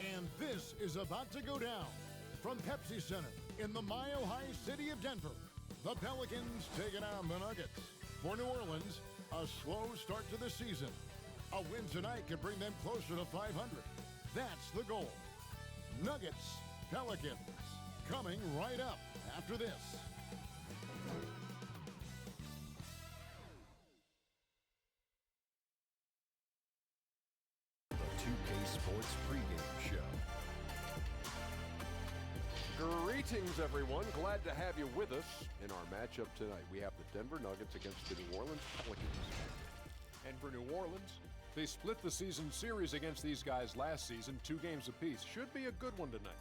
And this is about to go down. From Pepsi Center in the Mile High city of Denver, the Pelicans taking on the Nuggets. For New Orleans, a slow start to the season. A win tonight could bring them closer to 500. That's the goal. Nuggets, Pelicans, coming right up after this. The 2K Sports pregame show. Greetings, everyone. Glad to have you with us in our matchup tonight. We have the Denver Nuggets against the New Orleans Pelicans. And for New Orleans, they split the season series against these guys last season, 2 games apiece. Should be a good one tonight.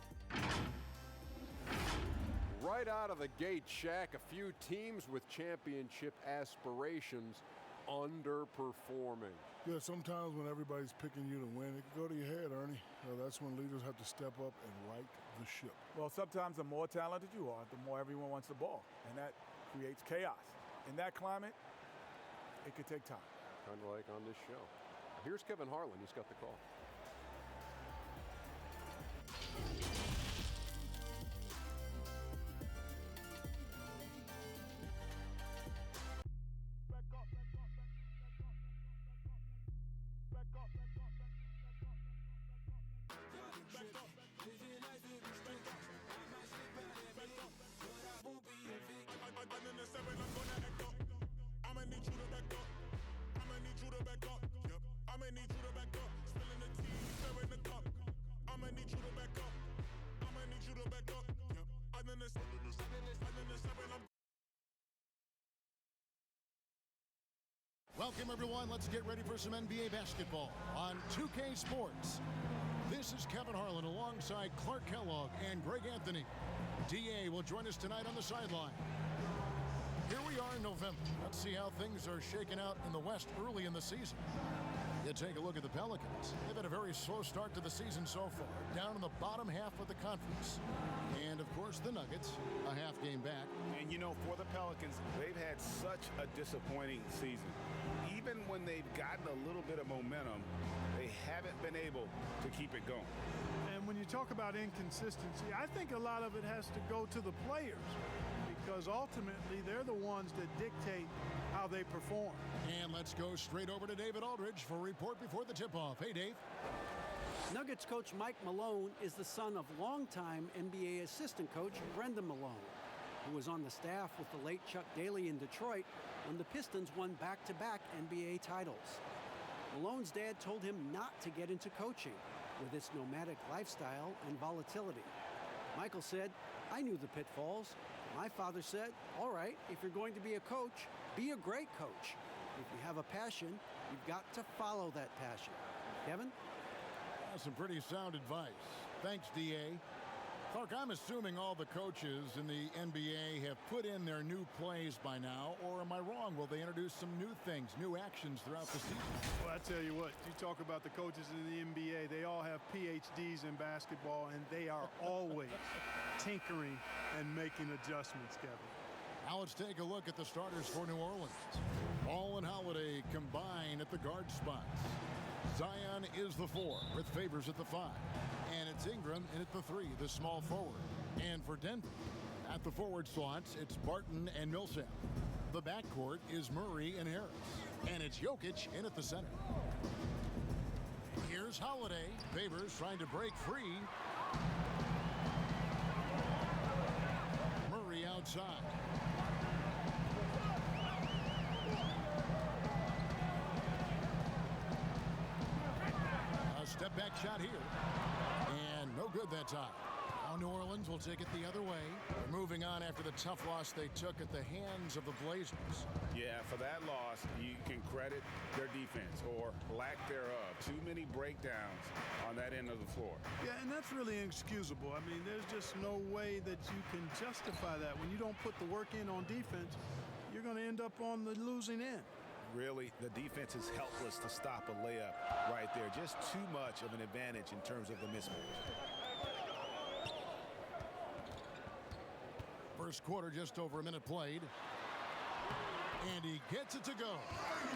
Right out of the gate, Shaq, a few teams with championship aspirations underperforming. Yeah, sometimes when everybody's picking you to win, it can go to your head, Ernie. That's when leaders have to step up and right the ship. Well, sometimes the more talented you are, the more everyone wants the ball, and that creates chaos. In that climate, it could take time. Kind of like on this show. Here's Kevin Harlan. He's got the call. I'ma need you to back up. I'ma need you to back up. Yep. I'ma need you to back up. Spilling the tea, stirring the cup. I'ma need you to back up. I'ma need you to back up. Yep. I'm in the seven. Welcome, everyone. Let's get ready for some NBA basketball on 2K Sports. This is Kevin Harlan alongside Clark Kellogg and Greg Anthony. DA will join us tonight on the sideline. Here we are in November. Let's see how things are shaking out in the West early in the season. You take a look at the Pelicans. They've had a very slow start to the season so far, down in the bottom half of the conference. And, of course, the Nuggets, a half game back. And, you know, for the Pelicans, they've had such a disappointing season. Even when they've gotten a little bit of momentum, they haven't been able to keep it going. And when you talk about inconsistency, I think a lot of it has to go to the players, because ultimately they're the ones that dictate how they perform. And let's go straight over to David Aldridge for a report before the tip-off. Hey, Dave. Nuggets coach Mike Malone is the son of longtime NBA assistant coach Brendan Malone, who was on the staff with the late Chuck Daly in Detroit when the Pistons won back-to-back NBA titles. Malone's dad told him not to get into coaching with its nomadic lifestyle and volatility. Michael said, "I knew the pitfalls. My father said, all right, if you're going to be a coach, be a great coach. If you have a passion, you've got to follow that passion." Kevin? That's some pretty sound advice. Thanks, DA. Clark, I'm assuming all the coaches in the NBA have put in their new plays by now, or am I wrong? Will they introduce some new things, new actions throughout the season? Well, I tell you what, you talk about the coaches in the NBA, they all have PhDs in basketball, and they are always tinkering and making adjustments, Kevin. Now let's take a look at the starters for New Orleans. Ball and Holiday combine at the guard spots. Zion is the 4 with Favors at the 5. And it's Ingram in at the 3, the small forward. And for Denver, at the forward slots, it's Barton and Millsap. The backcourt is Murray and Harris. And it's Jokic in at the center. Here's Holiday. Favors trying to break free. Murray outside. A step back shot here. And no good that time. Now New Orleans will take it the other way. They're moving on after the tough loss they took at the hands of the Blazers. Yeah, for that loss, you can credit their defense or lack thereof. Too many breakdowns on that end of the floor. Yeah, and that's really inexcusable. I mean, there's just no way that you can justify that. When you don't put the work in on defense, you're going to end up on the losing end. Really, the defense is helpless to stop a layup right there. Just too much of an advantage in terms of the mismatch. First quarter, just over a minute played. And he gets it to go.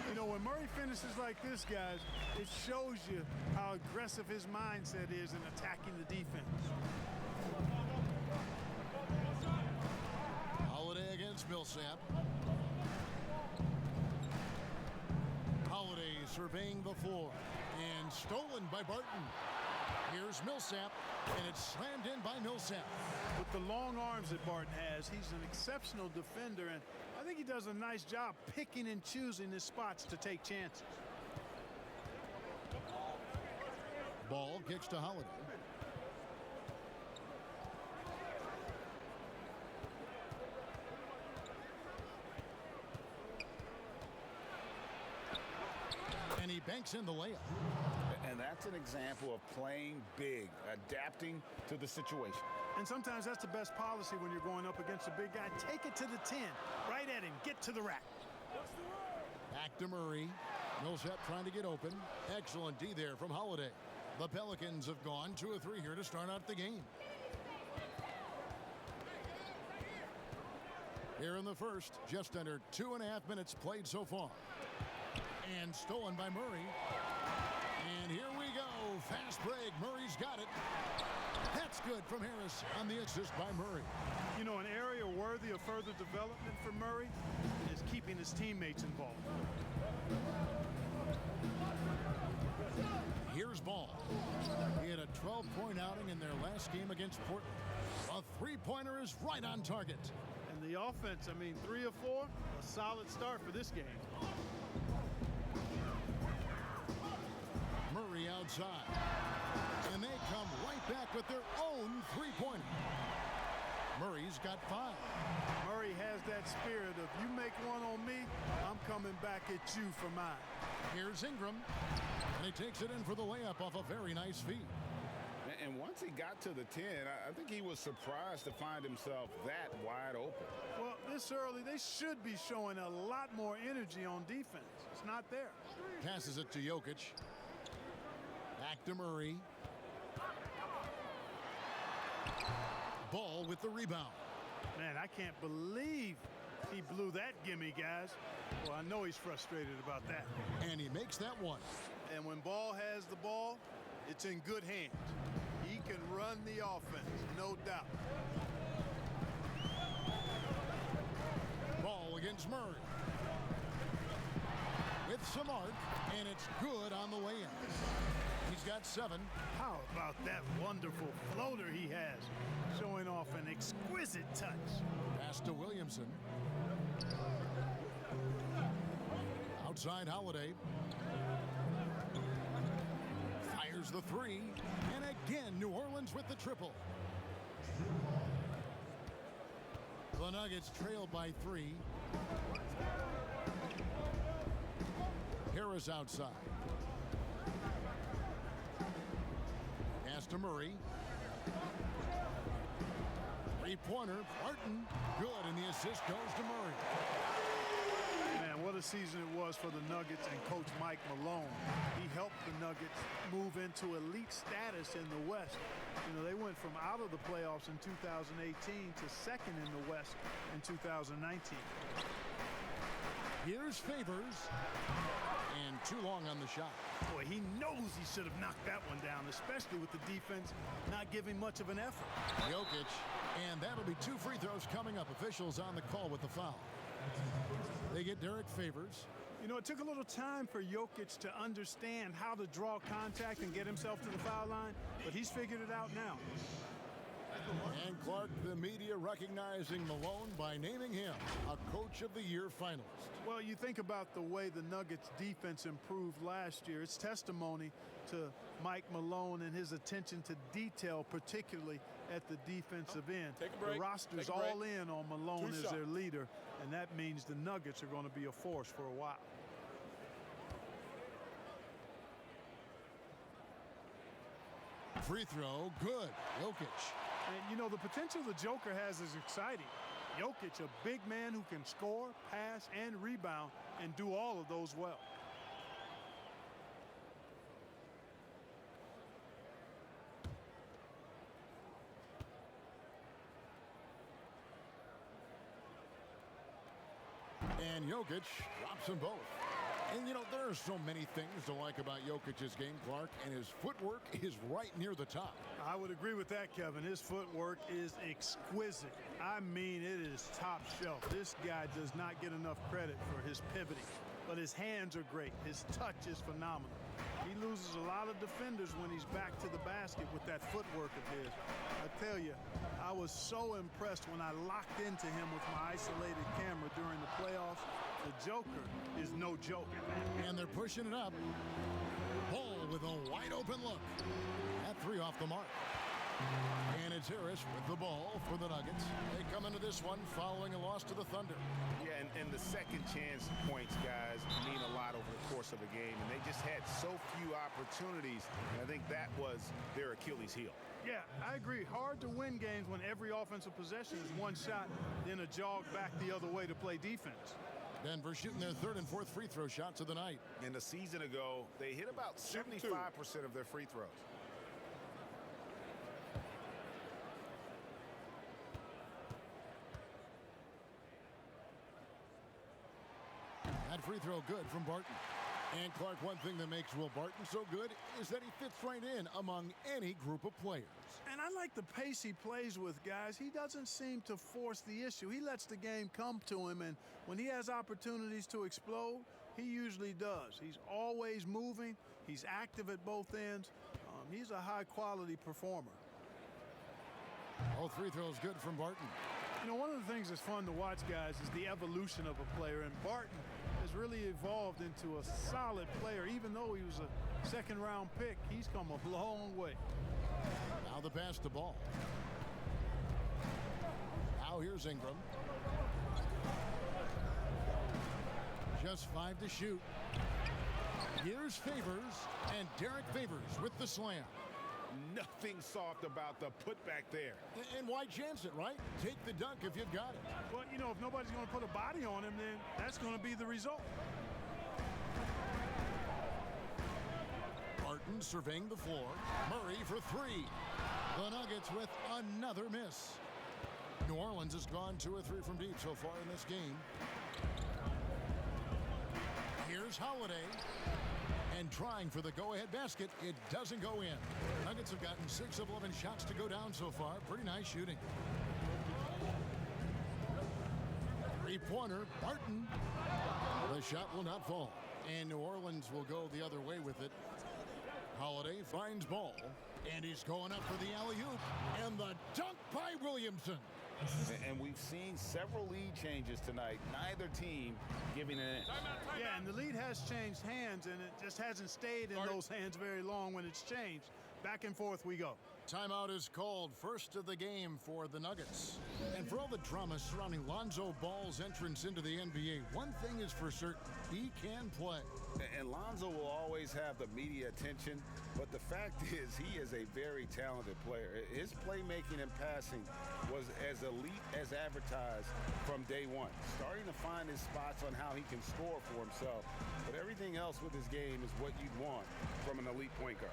You know, when Murray finishes like this, guys, it shows you how aggressive his mindset is in attacking the defense. Holiday against Millsap. Holiday surveying the floor. And stolen by Barton. Here's Millsap, and it's slammed in by Millsap. With the long arms that Barton has, he's an exceptional defender, and I think he does a nice job picking and choosing his spots to take chances. Ball kicks to Holiday. And he banks in the layup. And that's an example of playing big, adapting to the situation. And sometimes that's the best policy when you're going up against a big guy. Take it to the 10, right at him, get to the rack. Back to Murray. Millsap trying to get open. Excellent D there from Holiday. The Pelicans have gone 2 of 3 here to start out the game. Here in the first, just under 2.5 minutes played so far. And stolen by Murray. And here we go. Fast break. Murray's got it. That's good from Harris on the assist by Murray. You know, an area worthy of further development for Murray is keeping his teammates involved. Here's Ball. He had a 12-point outing in their last game against Portland. A three-pointer is right on target. And the offense, I mean, 3 of 4, a solid start for this game. Murray outside. And they come right back with their own three-pointer. Murray's got 5. Murray has that spirit of, you make one on me, I'm coming back at you for mine. Here's Ingram. And he takes it in for the layup off a very nice feed. And once he got to the 10, I think he was surprised to find himself that wide open. Well, this early, they should be showing a lot more energy on defense. It's not there. Passes it to Jokic. Back to Murray. Ball with the rebound. Man, I can't believe he blew that gimme, guys. Well, I know he's frustrated about that. And he makes that one. And when Ball has the ball, it's in good hands. He can run the offense, no doubt. Ball against Murray. With some arc, and it's good on the way in. He's got 7. How about that wonderful floater he has, showing off an exquisite touch. Pass to Williamson. Outside Holiday. Fires the 3. And again, New Orleans with the triple. The Nuggets trail by 3. Harris outside. Pass to Murray. Three-pointer. Barton. Good, and the assist goes to Murray. Man, what a season it was for the Nuggets and Coach Mike Malone. He helped the Nuggets move into elite status in the West. You know, they went from out of the playoffs in 2018 to second in the West in 2019. Here's Favors. And too long on the shot. Boy, he knows he should have knocked that one down, especially with the defense not giving much of an effort. Jokic. And that'll be 2 free throws coming up. Officials on the call with the foul. They get Derek Favors. You know, it took a little time for Jokic to understand how to draw contact and get himself to the foul line, but he's figured it out now. And Clark, the media recognizing Malone by naming him a Coach of the Year finalist. Well, you think about the way the Nuggets defense improved last year. It's testimony to Mike Malone and his attention to detail, particularly at the defensive end. The roster's all in on Malone as their leader, and that means the Nuggets are going to be a force for a while. Free throw, good. Jokic. And, you know, the potential the Joker has is exciting. Jokic, a big man who can score, pass, and rebound, and do all of those well. And And Jokic drops them both. And, you know, there are so many things to like about Jokic's game, Clark, and his footwork is right near the top. I would agree with that, Kevin. His footwork is exquisite. I mean, it is top shelf. This guy does not get enough credit for his pivoting, but his hands are great. His touch is phenomenal. He loses a lot of defenders when he's back to the basket with that footwork of his. I tell you, I was so impressed when I locked into him with my isolated camera during the playoffs. The Joker is no joke. And they're pushing it up. Ball with a wide open look. That three off the mark. And it's Harris with the ball for the Nuggets. They come into this one following a loss to the Thunder. Yeah, and the second chance points, guys, mean a lot over the course of a game. And they just had so few opportunities. And I think that was their Achilles heel. Yeah, I agree. Hard to win games when every offensive possession is one shot, then a jog back the other way to play defense. Denver shooting their third and fourth free throw shots of the night. And a season ago, they hit about 75% of their free throws. That free throw good from Barton. And Clark, one thing that makes Will Barton so good is that he fits right in among any group of players. And I like the pace he plays with, guys. He doesn't seem to force the issue. He lets the game come to him, and when he has opportunities to explode, he usually does. He's always moving. He's active at both ends. He's a high-quality performer. All free throws good from Barton. You know, one of the things that's fun to watch, guys, is the evolution of a player, and Barton has really evolved into a solid player. Even though he was a second-round pick, he's come a long way. Now the pass to Ball. Now here's Ingram. Just 5 to shoot. Here's Favors, and Derek Favors with the slam. Nothing soft about the putback there. And why chance it, right? Take the dunk if you've got it. Well, you know, if nobody's going to put a body on him, then that's going to be the result. Barton surveying the floor. Murray for three. The Nuggets with another miss. New Orleans has gone 2 or 3 from deep so far in this game. Here's Holiday. And trying for the go-ahead basket, it doesn't go in. Nuggets have gotten 6 of 11 shots to go down so far. Pretty nice shooting. Three-pointer, Barton. The shot will not fall. And New Orleans will go the other way with it. Holiday finds Ball. And he's going up for the alley-oop. And the dunk by Williamson. And we've seen several lead changes tonight. Neither team giving it in. Yeah, and the lead has changed hands, and it just hasn't stayed in those hands very long when it's changed. Back and forth we go. Timeout is called, first of the game for the Nuggets. And for all the drama surrounding Lonzo Ball's entrance into the NBA, one thing is for certain, he can play. And Lonzo will always have the media attention, but the fact is he is a very talented player. His playmaking and passing was as elite as advertised from day one. Starting to find his spots on how he can score for himself, but everything else with his game is what you'd want from an elite point guard.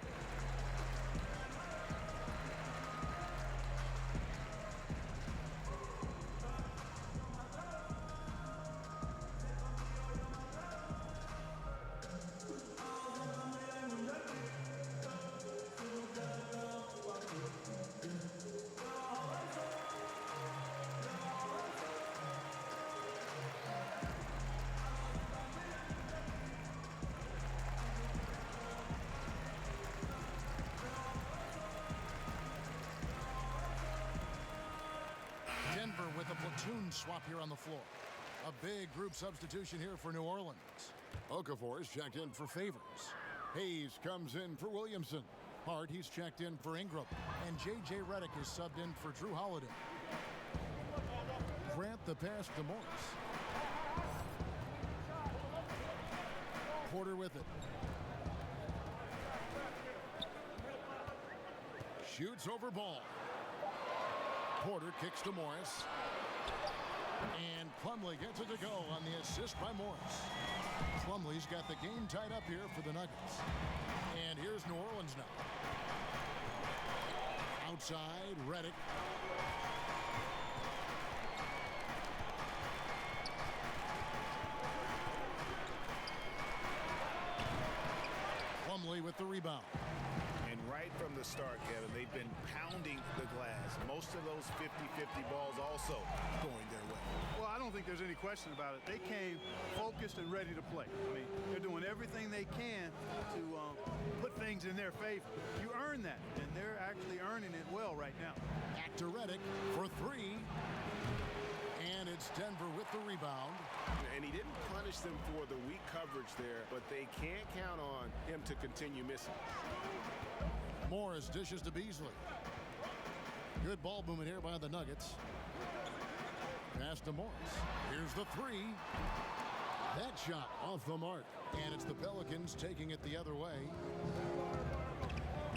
Denver with a platoon swap here on the floor. A big group substitution here for New Orleans. Okafor is checked in for Favors. Hayes comes in for Williamson. Hart, he's checked in for Ingram. And J.J. Redick is subbed in for Drew Holiday. Grant the pass to Morris. Porter with it. Shoots over Ball. Porter kicks to Morris. And Plumlee gets it to go on the assist by Morris. Plumlee's got the game tied up here for the Nuggets. And here's New Orleans now. Outside, Redick. Plumlee with the rebound. And right from the start, Kevin, they've been pounding the glass. Most of those 50-50 balls also going their way. Well, I don't think there's any question about it. They came focused and ready to play. I mean, they're doing everything they can to put things in their favor. You earn that, and they're actually earning it well right now. Back to Redick for three. And it's Denver with the rebound. And he didn't punish them for the weak coverage there, but they can't count on him to continue missing. Morris dishes to Beasley. Good ball movement here by the Nuggets. Pass to Morris. Here's the three. That shot off the mark. And it's the Pelicans taking it the other way.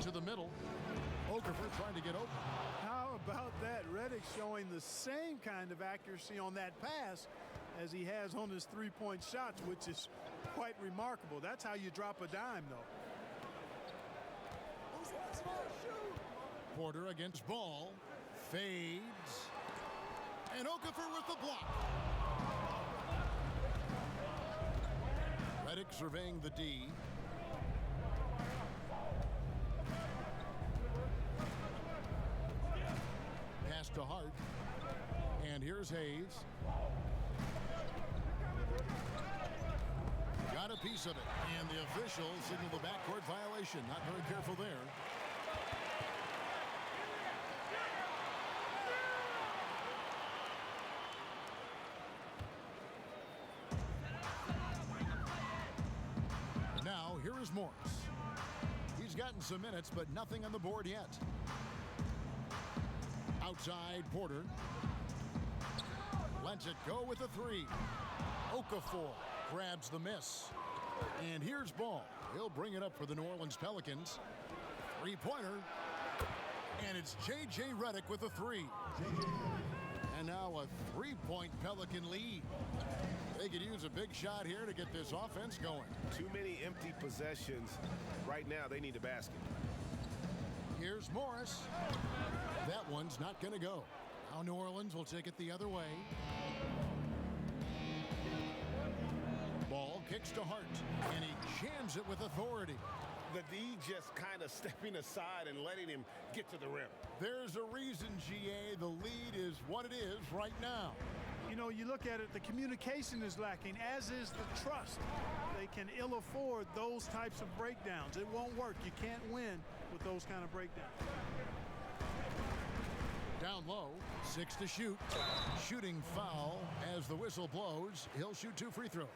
To the middle. Okafor trying to get open. How about that? Redick showing the same kind of accuracy on that pass as he has on his three-point shots, which is quite remarkable. That's how you drop a dime, though. Porter against Ball. Fades. And Okafor with the block. Redick surveying the D. Pass to Hart. And here's Hayes. Got a piece of it. And the official signaled the backcourt violation. Not very careful there. Now, here is Morris. He's gotten some minutes, but nothing on the board yet. Outside, Porter. Lets it go with a three. Okafor grabs the miss. And here's Ball. He'll bring it up for the New Orleans Pelicans. Three-pointer. And it's J.J. Redick with a three. And now a three-point Pelican lead. They could use a big shot here to get this offense going. Too many empty possessions. Right now, they need a basket. Here's Morris. That one's not going to go. Now New Orleans will take it the other way. Ball kicks to Hart, and he jams it with authority. The D just kind of stepping aside and letting him get to the rim. There's a reason, GA, the lead is what it is right now. You know, you look at it, the communication is lacking, as is the trust. They can ill afford those types of breakdowns. It won't work. You can't win with those kind of breakdowns. Down low, 6 to shoot. Shooting foul as the whistle blows. He'll shoot 2 free throws.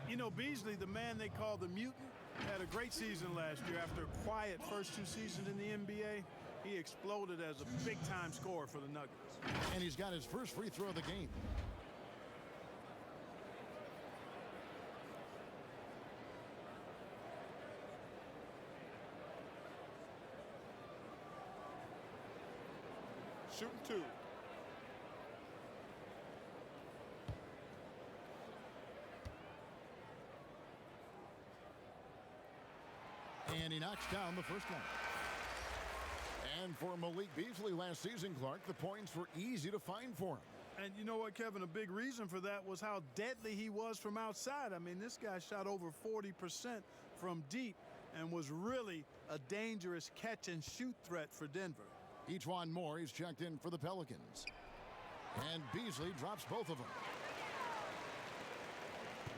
You know, Beasley, the man they call the mutant, had a great season last year. After a quiet first 2 seasons in the NBA, he exploded as a big-time scorer for the Nuggets. And he's got his first free throw of the game. Shooting 2. And he knocks down the first one. And for Malik Beasley last season, Clark, the points were easy to find for him. And you know what, Kevin? A big reason for that was how deadly he was from outside. I mean, this guy shot over 40% from deep and was really a dangerous catch-and-shoot threat for Denver. E'Twaun Moore, he's checked in for the Pelicans. And Beasley drops both of them.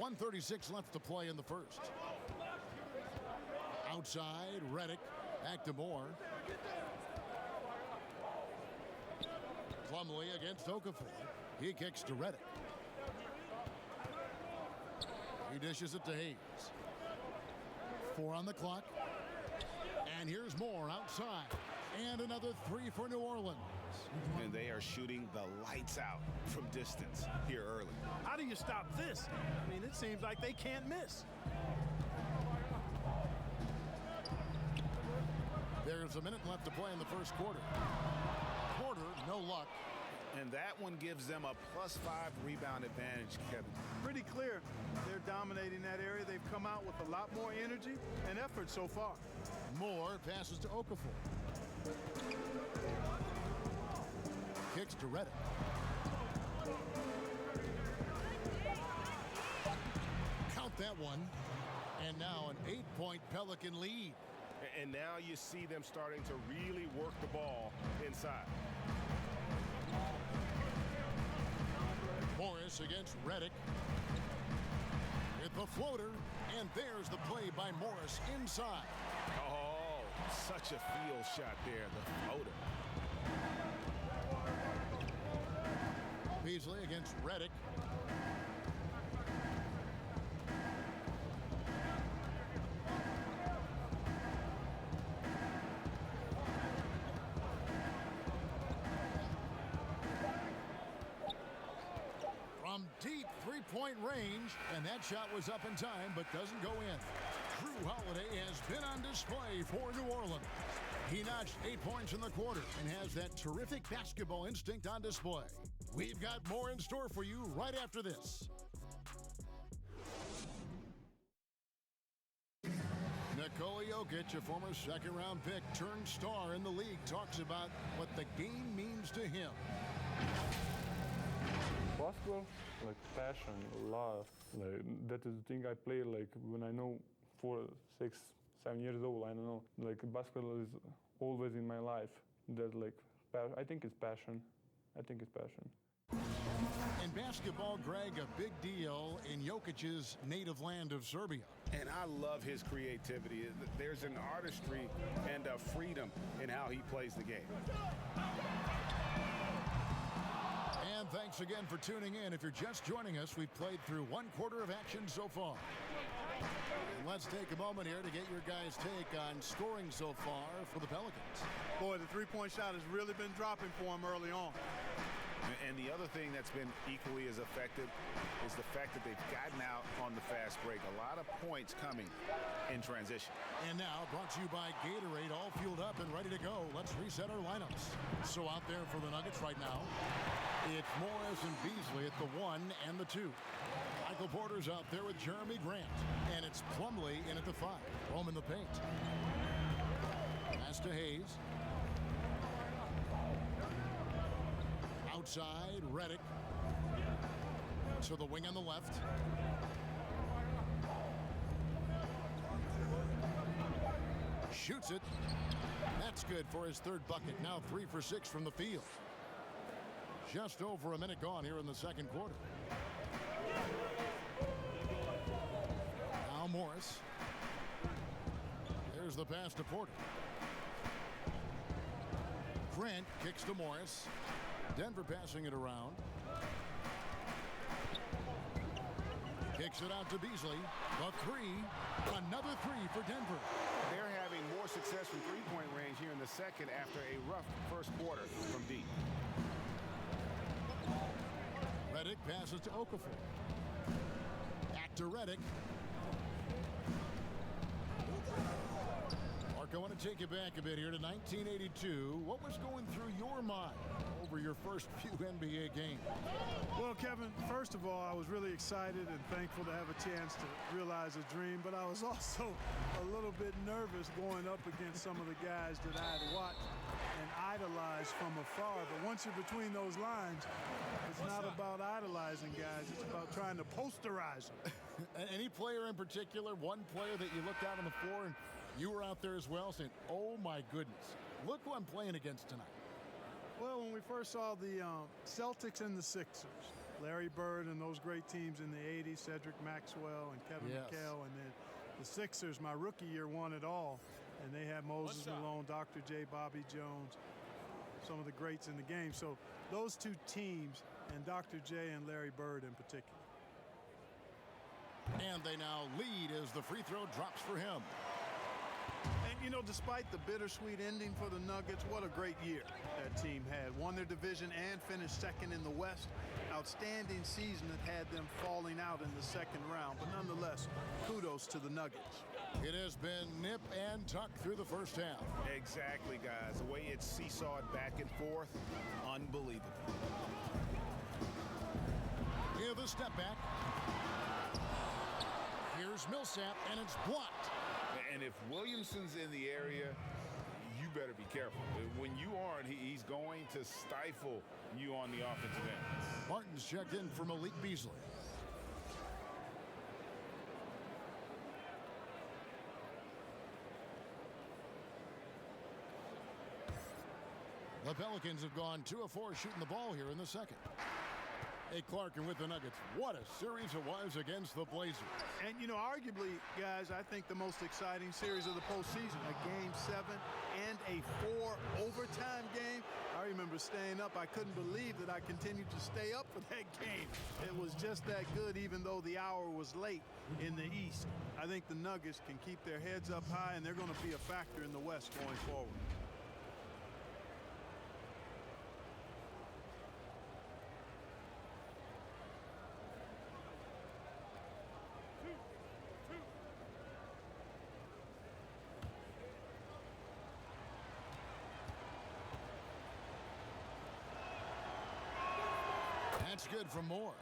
1:36 left to play in the first. Outside, Redick. Back to Moore. Plumlee against Okafor. He kicks to Redick. He dishes it to Hayes. 4 on the clock. And here's Moore outside. And another 3 for New Orleans. And they are shooting the lights out from distance here early. How do you stop this? I mean, it seems like they can't miss. There's a minute left to play in the first quarter. Porter, no luck. And that one gives them a +5 rebound advantage, Kevin. Pretty clear they're dominating that area. They've come out with a lot more energy and effort so far. Moore passes to Okafor. Kicks to Redick. Count that one. And now an 8-point Pelican lead. And now you see them starting to really work the ball inside. Morris against Reddick. With the floater, and there's the play by Morris inside. Oh, such a field shot there, the floater. Beasley against Reddick. From deep three-point range, and that shot was up in time but doesn't go in. Drew Holiday has been on display for New Orleans. He notched 8 points in the quarter and has that terrific basketball instinct on display. We've got more in store for you right after this. Nikola Jokic, a former second-round pick turned star in the league, talks about what the game means to him. Basketball, like passion, love. Like that is the thing I play like when I know 4, 6, 7 years old. I don't know. Like basketball is always in my life. That like I think it's passion. I think it's passion. In basketball, Greg, a big deal in Jokic's native land of Serbia. And I love his creativity. There's an artistry and a freedom in how he plays the game. And thanks again for tuning in. If you're just joining us, we've played through 1 quarter of action so far. And let's take a moment here to get your guys' take on scoring so far for the Pelicans. Boy, the three-point shot has really been dropping for him early on. And the other thing that's been equally as effective is the fact that they've gotten out on the fast break. A lot of points coming in transition. And now, brought to you by Gatorade, all fueled up and ready to go. Let's reset our lineups. So out there for the Nuggets right now, it's Morris and Beasley at the 1 and the 2. Michael Porter's out there with Jeremy Grant. And it's Plumlee in at the 5. Home in the paint. Pass to Hayes. Outside, Reddick. To the wing on the left. Shoots it. That's good for his 3rd bucket. Now 3 for 6 from the field. Just over a minute gone here in the 2nd quarter. Now Morris. There's the pass to Porter. Grant kicks to Morris. Denver passing it around. Kicks it out to Beasley. The 3. Another 3 for Denver. They're having more success from three-point range here in the 2nd after a rough first quarter from deep. Reddick passes to Okafor. Back to Reddick. Mark, I want to take you back a bit here to 1982. What was going through your mind over your first few NBA games? Well, Kevin, first of all, I was really excited and thankful to have a chance to realize a dream, but I was also a little bit nervous going up against some of the guys that I had watched and idolized from afar. But once you're between those lines, it's not about idolizing guys. It's about trying to posterize them. Any player in particular, one player that you looked out on the floor and you were out there as well saying, oh my goodness, look who I'm playing against tonight? Well, when we first saw the Celtics and the Sixers, Larry Bird and those great teams in the 80s, Cedric Maxwell and Kevin McHale, and then the Sixers, my rookie year, won it all. And they had Moses Malone, Dr. J, Bobby Jones, some of the greats in the game. So those two teams, and Dr. J and Larry Bird in particular. And they now lead as the free throw drops for him. And, you know, despite the bittersweet ending for the Nuggets, what a great year that team had. Won their division and finished 2nd in the West. Outstanding season that had them falling out in the 2nd round. But nonetheless, kudos to the Nuggets. It has been nip and tuck through the first half. Exactly, guys. The way it's seesawed back and forth, unbelievable. Here the step back. Here's Millsap, and it's blocked. And if Williamson's in the area, you better be careful. When you aren't, he's going to stifle you on the offensive end. Martin's checked in for Malik Beasley. The Pelicans have gone 2 of 4 shooting the ball here in the second. Hey, Clark, and with the Nuggets, what a series it was against the Blazers. And, you know, arguably, guys, I think the most exciting series of the postseason. A Game 7 and a 4 overtime game. I remember staying up. I couldn't believe that I continued to stay up for that game. It was just that good, even though the hour was late in the East. I think the Nuggets can keep their heads up high, and they're going to be a factor in the West going forward. That's good for Moore.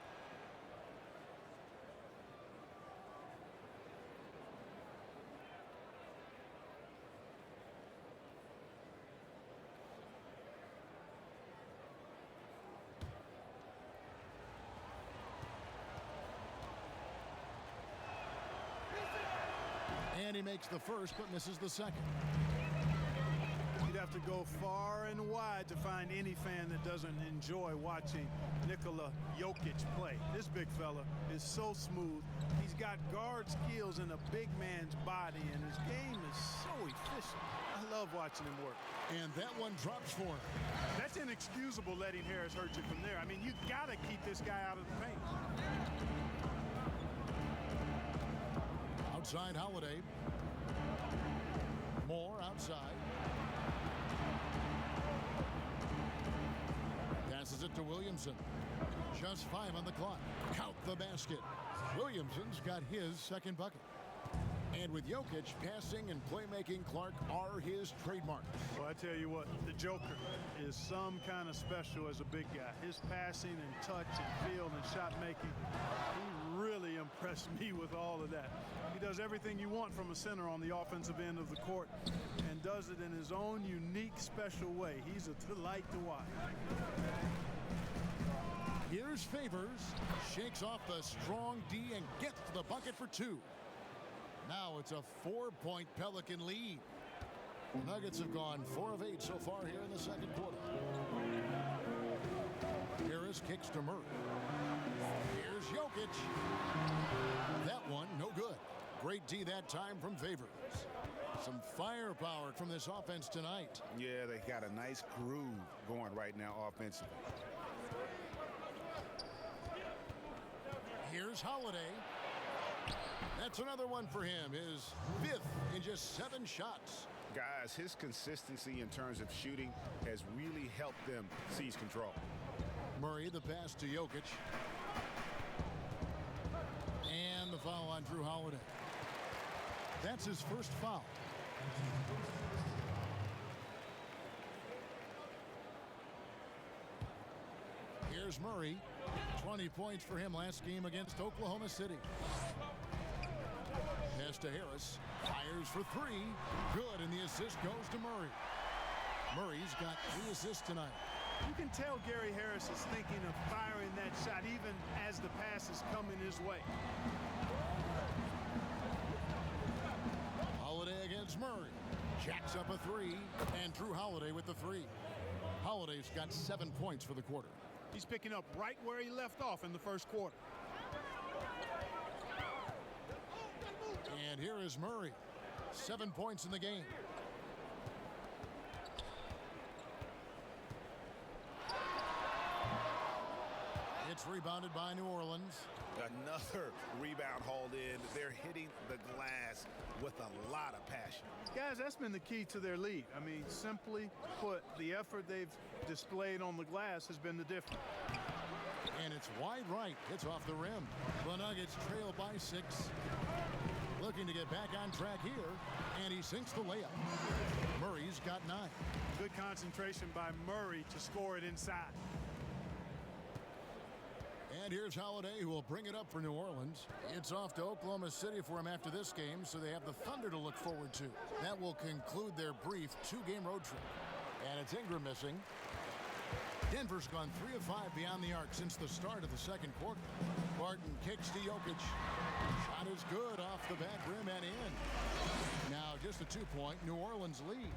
And he makes the first but misses the second. You'd have to go far and wide to find any fan that doesn't enjoy watching Nikola Jokic play. This big fella is so smooth. He's got guard skills in a big man's body, and his game is so efficient. I love watching him work. And that one drops for him. That's inexcusable letting Harris hurt you from there. I mean, you got to keep this guy out of the paint. Outside Holiday. Moore outside. Passes it to Williamson. Just 5 on the clock. Count the basket. Williamson's got his second bucket. And with Jokic, passing and playmaking, Clark, are his trademarks. Well, I tell you what, the Joker is some kind of special as a big guy. His passing and touch and field and shot making, he really impressed me with all of that. He does everything you want from a center on the offensive end of the court and does it in his own unique, special way. He's a delight to watch. Here's Favors, shakes off the strong D and gets to the bucket for 2. Now it's a 4-point Pelican lead. The Nuggets have gone 4 of 8 so far here in the second quarter. Harris kicks to Murray. Here's Jokic. That one, no good. Great D that time from Favors. Some firepower from this offense tonight. Yeah, they got a nice groove going right now offensively. Here's Holiday. That's another one for him. His 5th in just 7 shots. Guys, his consistency in terms of shooting has really helped them seize control. Murray, the pass to Jokic. And the foul on Drew Holiday. That's his first foul. Here's Murray. 20 points for him last game against Oklahoma City. Pass to Harris. Fires for 3. Good, and the assist goes to Murray. Murray's got 3 assists tonight. You can tell Gary Harris is thinking of firing that shot even as the pass is coming his way. Holiday against Murray. Jacks up a 3, and Drew Holiday with the 3. Holiday's got 7 points for the quarter. He's picking up right where he left off in the first quarter. And here is Murray. 7 points in the game. It's rebounded by New Orleans. Another rebound hauled in. They're hitting the glass with a lot of passion. Guys, that's been the key to their lead. I mean, simply put, the effort they've displayed on the glass has been the difference. And it's wide right. It's off the rim. The Nuggets trail by 6. Looking to get back on track here, and he sinks the layup. Murray's got 9. Good concentration by Murray to score it inside. And here's Holiday, who will bring it up for New Orleans. It's off to Oklahoma City for him after this game, so they have the Thunder to look forward to. That will conclude their brief 2-game road trip. And it's Ingram missing. Denver's gone 3 of 5 beyond the arc since the start of the second quarter. Barton kicks to Jokic. Shot is good off the back rim and in. Now just a 2-point New Orleans lead.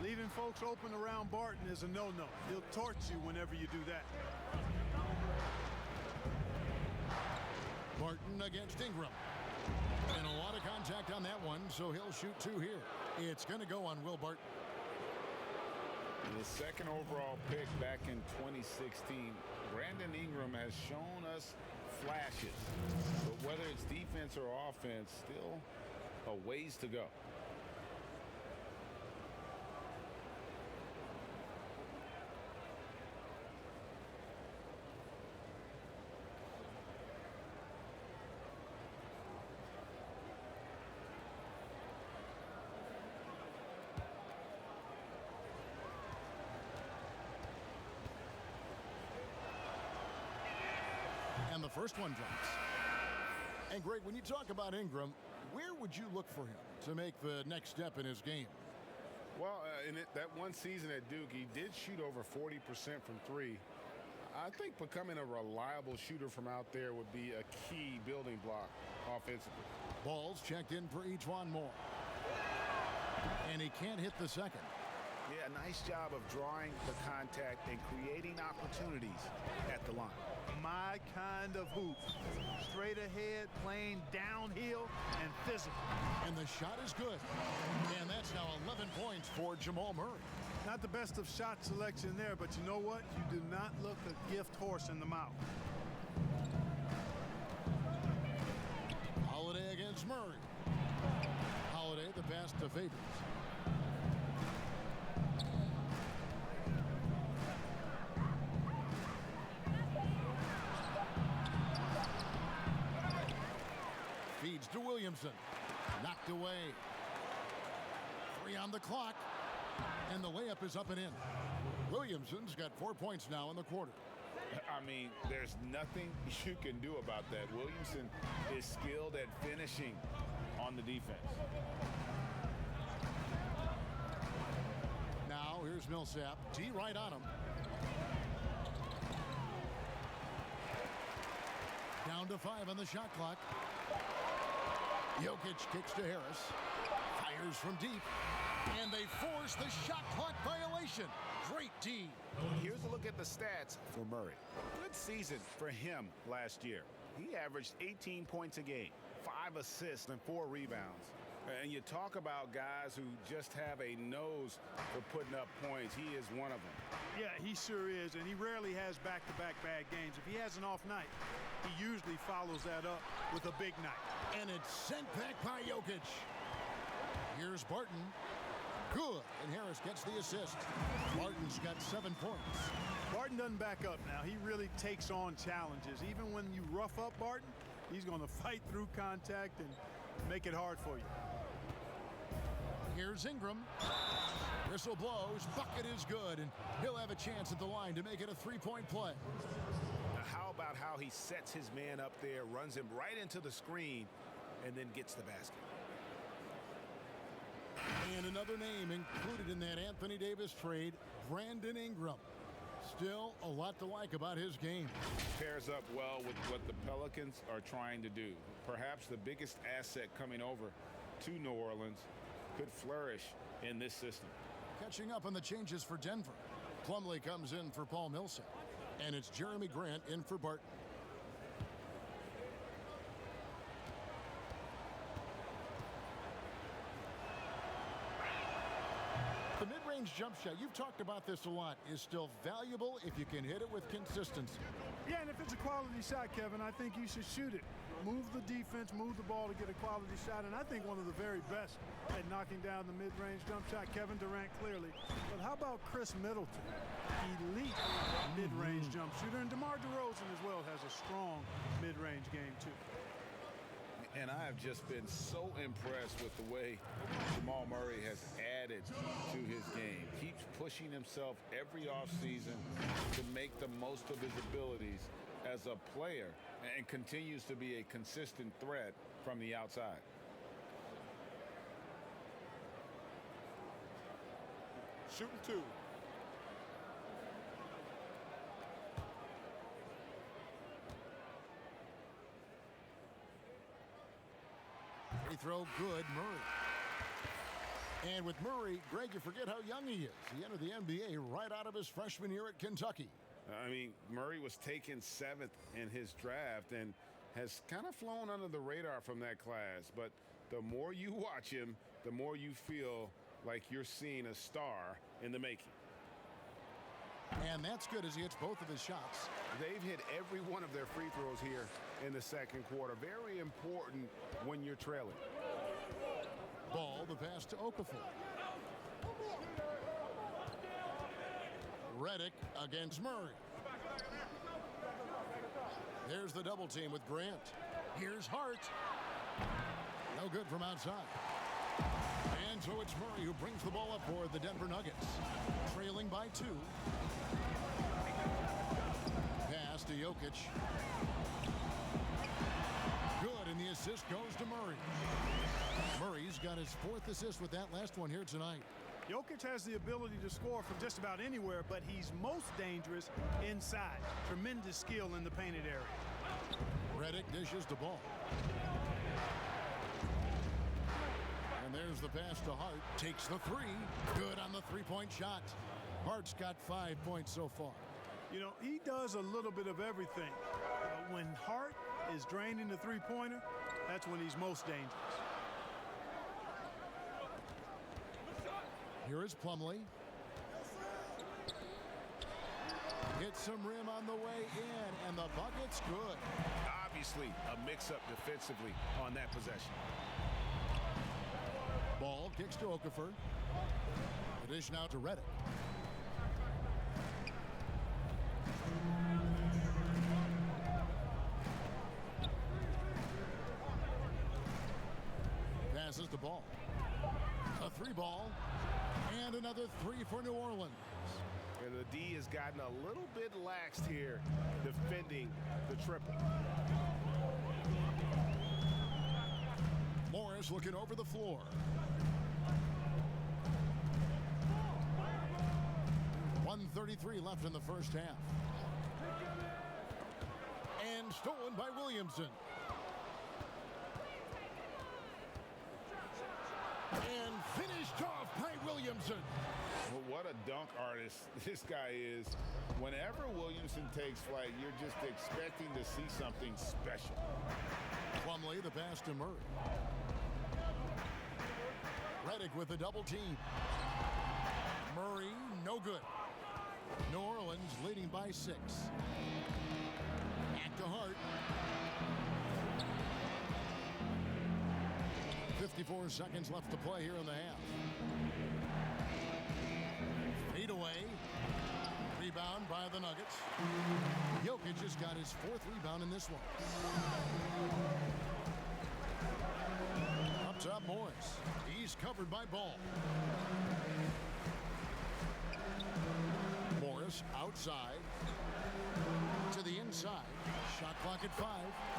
Leaving folks open around Barton is a no-no. He'll torch you whenever you do that. Barton against Ingram. And a lot of contact on that one, so he'll shoot 2 here. It's going to go on Will Barton. The second overall pick back in 2016, Brandon Ingram has shown us flashes. But whether it's defense or offense, still a ways to go. And the first one drops. And Greg, when you talk about Ingram, where would you look for him to make the next step in his game? Well, in that one season at Duke, he did shoot over 40% from 3. I think becoming a reliable shooter from out there would be a key building block offensively. Balls checked in for Ejuan Moore. And he can't hit the second. Yeah, nice job of drawing the contact and creating opportunities at the line. My kind of hoop. Straight ahead, playing downhill, and physical. And the shot is good. And that's now 11 points for Jamal Murray. Not the best of shot selection there, but you know what? You do not look a gift horse in the mouth. Holiday against Murray. Holiday the pass to Favors. Feeds to Williamson. Knocked away. 3 on the clock. And the layup is up and in. Williamson's got 4 points now in the quarter. I mean, there's nothing you can do about that. Williamson is skilled at finishing on the defense. Now here's Millsap. D right on him. Down to 5 on the shot clock. Jokic kicks to Harris. Fires from deep. And they force the shot clock violation. Great D. Here's a look at the stats for Murray. Good season for him last year. He averaged 18 points a game, 5 assists, and 4 rebounds. And you talk about guys who just have a nose for putting up points. He is one of them. Yeah, he sure is, and he rarely has back-to-back bad games. If he has an off night, he usually follows that up with a big night. And it's sent back by Jokic. Here's Barton. Good, and Harris gets the assist. Barton's got 7 points. Barton doesn't back up now. He really takes on challenges. Even when you rough up Barton, he's going to fight through contact and make it hard for you. Here's Ingram. Whistle blows. Bucket is good, and he'll have a chance at the line to make it a 3-point play. Now, how about how he sets his man up there, runs him right into the screen, and then gets the basket? And another name included in that Anthony Davis trade, Brandon Ingram. Still a lot to like about his game. Pairs up well with what the Pelicans are trying to do. Perhaps the biggest asset coming over to New Orleans could flourish in this system. Catching up on the changes for Denver. Plumlee comes in for Paul Millsap. And it's Jeremy Grant in for Barton. The mid-range jump shot, you've talked about this a lot, is still valuable if you can hit it with consistency. Yeah, and if it's a quality shot, Kevin, I think you should shoot it. Move the defense, move the ball to get a quality shot, and I think one of the very best at knocking down the mid-range jump shot, Kevin Durant clearly. But how about Chris Middleton? Elite mid-range jump shooter, and DeMar DeRozan as well has a strong mid-range game too. And I have just been so impressed with the way Jamal Murray has added to his game. Keeps pushing himself every offseason to make the most of his abilities as a player and continues to be a consistent threat from the outside. Shooting 2. throw good, Murray. And with Murray, Greg, you forget how young he is. He entered the NBA right out of his freshman year at Kentucky. I mean, Murray was taken 7th in his draft and has kind of flown under the radar from that class. But the more you watch him, the more you feel like you're seeing a star in the making. And that's good as he hits both of his shots. They've hit every one of their free throws here in the second quarter. Very important when you're trailing. Ball, the pass to Okafor. Redick against Murray. There's the double team with Grant. Here's Hart. No good from outside. And so it's Murray who brings the ball up for the Denver Nuggets. Trailing by 2. Pass to Jokic. Good, and the assist goes to Murray. Murray's got his 4th assist with that last one here tonight. Jokic has the ability to score from just about anywhere, but he's most dangerous inside. Tremendous skill in the painted area. Redick dishes the ball. And there's the pass to Hart. Takes the 3. Good on the 3-point shot. Hart's got 5 points so far. You know, he does a little bit of everything. But when Hart is draining the three-pointer, that's when he's most dangerous. Here is Plumlee. Hits some rim on the way in, and the bucket's good. Obviously, a mix-up defensively on that possession. Ball kicks to Okafor. The dish now to Redick. Passes the ball. A 3-ball. And another 3 for New Orleans. And the D has gotten a little bit laxed here defending the triple. Morris looking over the floor. .133 left in the first half. And stolen by Williamson. And finished off by Williamson. Well, what a dunk artist this guy is. Whenever Williamson takes flight, you're just expecting to see something special. Plumlee, the pass to Murray. Redick with a double team. Murray, no good. New Orleans leading by 6. Back to Hart. 54 seconds left to play here in the half. Feed away. Rebound by the Nuggets. Jokic just got his 4th rebound in this one. Up top, Morris. He's covered by Ball. Morris outside. To the inside. Shot clock at 5.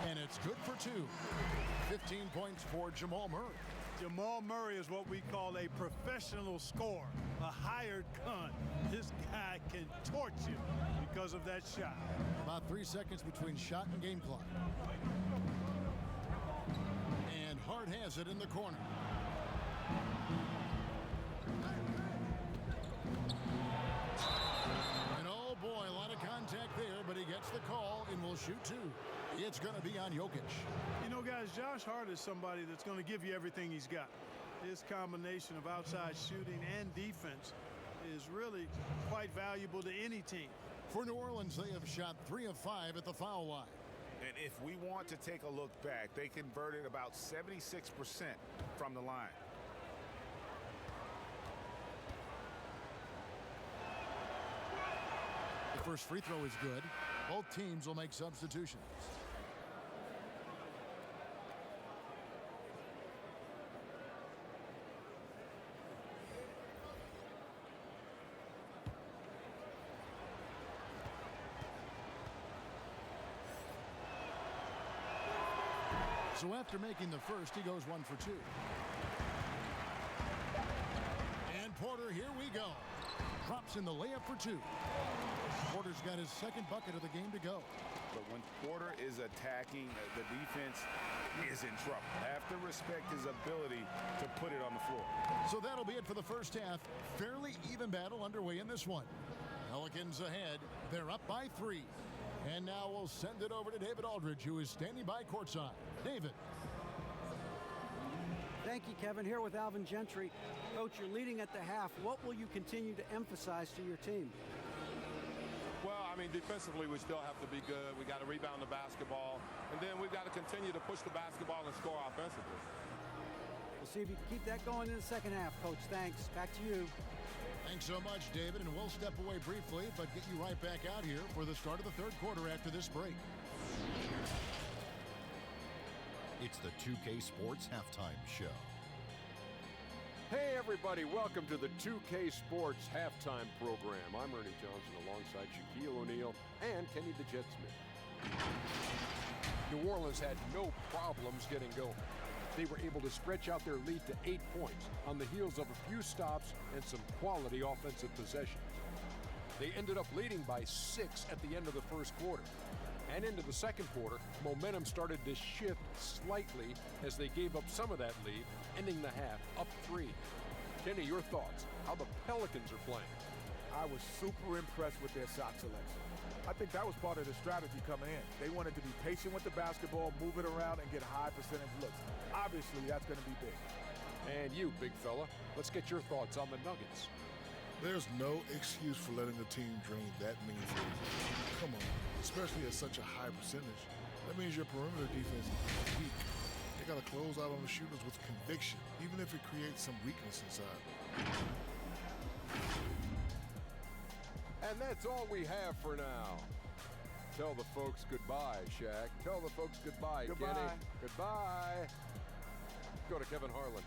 And it's good for 2. 15 points for Jamal Murray. Jamal Murray is what we call a professional scorer, a hired gun. This guy can torch you because of that shot. About 3 seconds between shot and game clock. And Hart has it in the corner. And oh boy, a lot of contact there, but he gets the call and will shoot 2. It's going to be on Jokic. You know, guys, Josh Hart is somebody that's going to give you everything he's got. His combination of outside shooting and defense is really quite valuable to any team. For New Orleans, they have shot 3 of 5 at the foul line. And if we want to take a look back, they converted about 76% from the line. The first free throw is good. Both teams will make substitutions. So after making the first, he goes 1 for 2. And Porter, here we go. Drops in the layup for 2. Porter's got his second bucket of the game to go. But when Porter is attacking, the defense is in trouble. Have to respect his ability to put it on the floor. So that'll be it for the first half. Fairly even battle underway in this one. Pelicans ahead. They're up by 3. And now we'll send it over to David Aldridge, who is standing by courtside. David. Thank you, Kevin. Here with Alvin Gentry. Coach, you're leading at the half. What will you continue to emphasize to your team? Well, I mean, defensively, we still have to be good. We got to rebound the basketball. And then we've got to continue to push the basketball and score offensively. We'll see if you can keep that going in the second half, Coach. Thanks. Back to you. Thanks so much, David. And we'll step away briefly, but get you right back out here for the start of the third quarter after this break. It's the 2K Sports Halftime Show. Hey everybody, welcome to the 2K Sports Halftime Program. I'm Ernie Johnson alongside Shaquille O'Neal and Kenny the Jet Smith. New Orleans had no problems getting going. They were able to stretch out their lead to 8 points on the heels of a few stops and some quality offensive possessions. They ended up leading by 6 at the end of the first quarter. And into the second quarter, momentum started to shift slightly as they gave up some of that lead, ending the half up 3. Kenny, your thoughts? How the Pelicans are playing? I was super impressed with their shot selection. I think that was part of the strategy coming in. They wanted to be patient with the basketball, move it around, and get high percentage looks. Obviously, that's going to be big. And you, big fella, let's get your thoughts on the Nuggets. There's no excuse for letting a team drain that many threes. Come on, especially at such a high percentage. That means your perimeter defense is weak. They got to close out on the shooters with conviction, even if it creates some weakness inside. And that's all we have for now. Tell the folks goodbye, Shaq. Tell the folks goodbye, Goodbye. Kenny. Goodbye. Go to Kevin Harlan.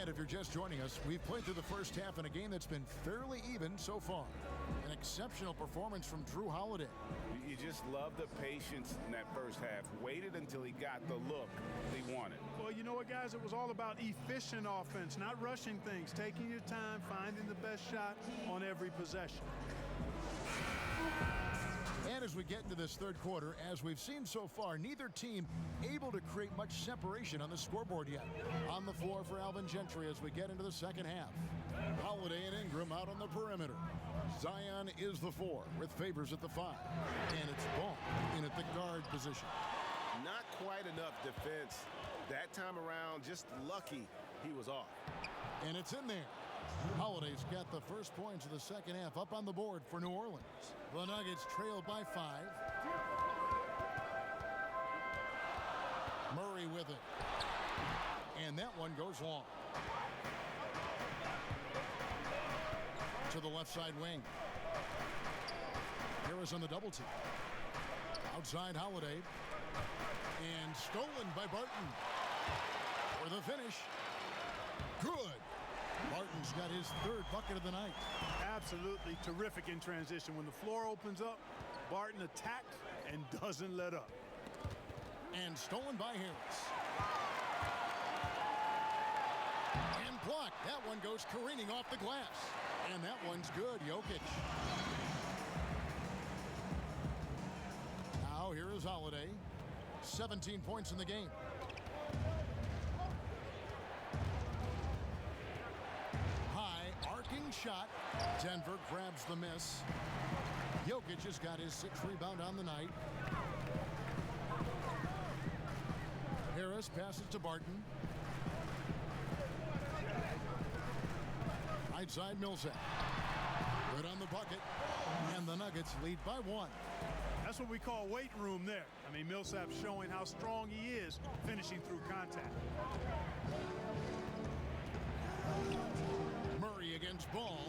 And if you're just joining us, we've played through the first half in a game that's been fairly even so far. An exceptional performance from Drew Holiday. You just love the patience in that first half. Waited until he got the look he wanted. Well, you know what, guys? It was all about efficient offense, not rushing things, taking your time, finding the best shot on every possession. And as we get into this third quarter, as we've seen so far, neither team able to create much separation on the scoreboard yet. On the floor for Alvin Gentry as we get into the second half. Holiday and Ingram out on the perimeter. Zion is the 4 with Favors at the 5. And it's Ball in at the guard position. Not quite enough defense that time around. Just lucky he was off. And it's in there. Holiday's got the first points of the second half up on the board for New Orleans. The Nuggets trailed by 5. Murray with it. And that one goes long. To the left side wing. Harris on the double team. Outside Holiday. And stolen by Barton. For the finish. Good. Barton's got his third bucket of the night. Absolutely terrific in transition. When the floor opens up, Barton attacks and doesn't let up. And stolen by Harris. And blocked. That one goes careening off the glass. And that one's good. Jokic. Now here is Holiday. 17 points in the game. Shot. Denver grabs the miss. Jokic has got his 6th rebound on the night. Harris passes to Barton. Right side Millsap. Good on the bucket. And the Nuggets lead by 1. That's what we call weight room there. I mean, Millsap showing how strong he is finishing through contact. Against Ball,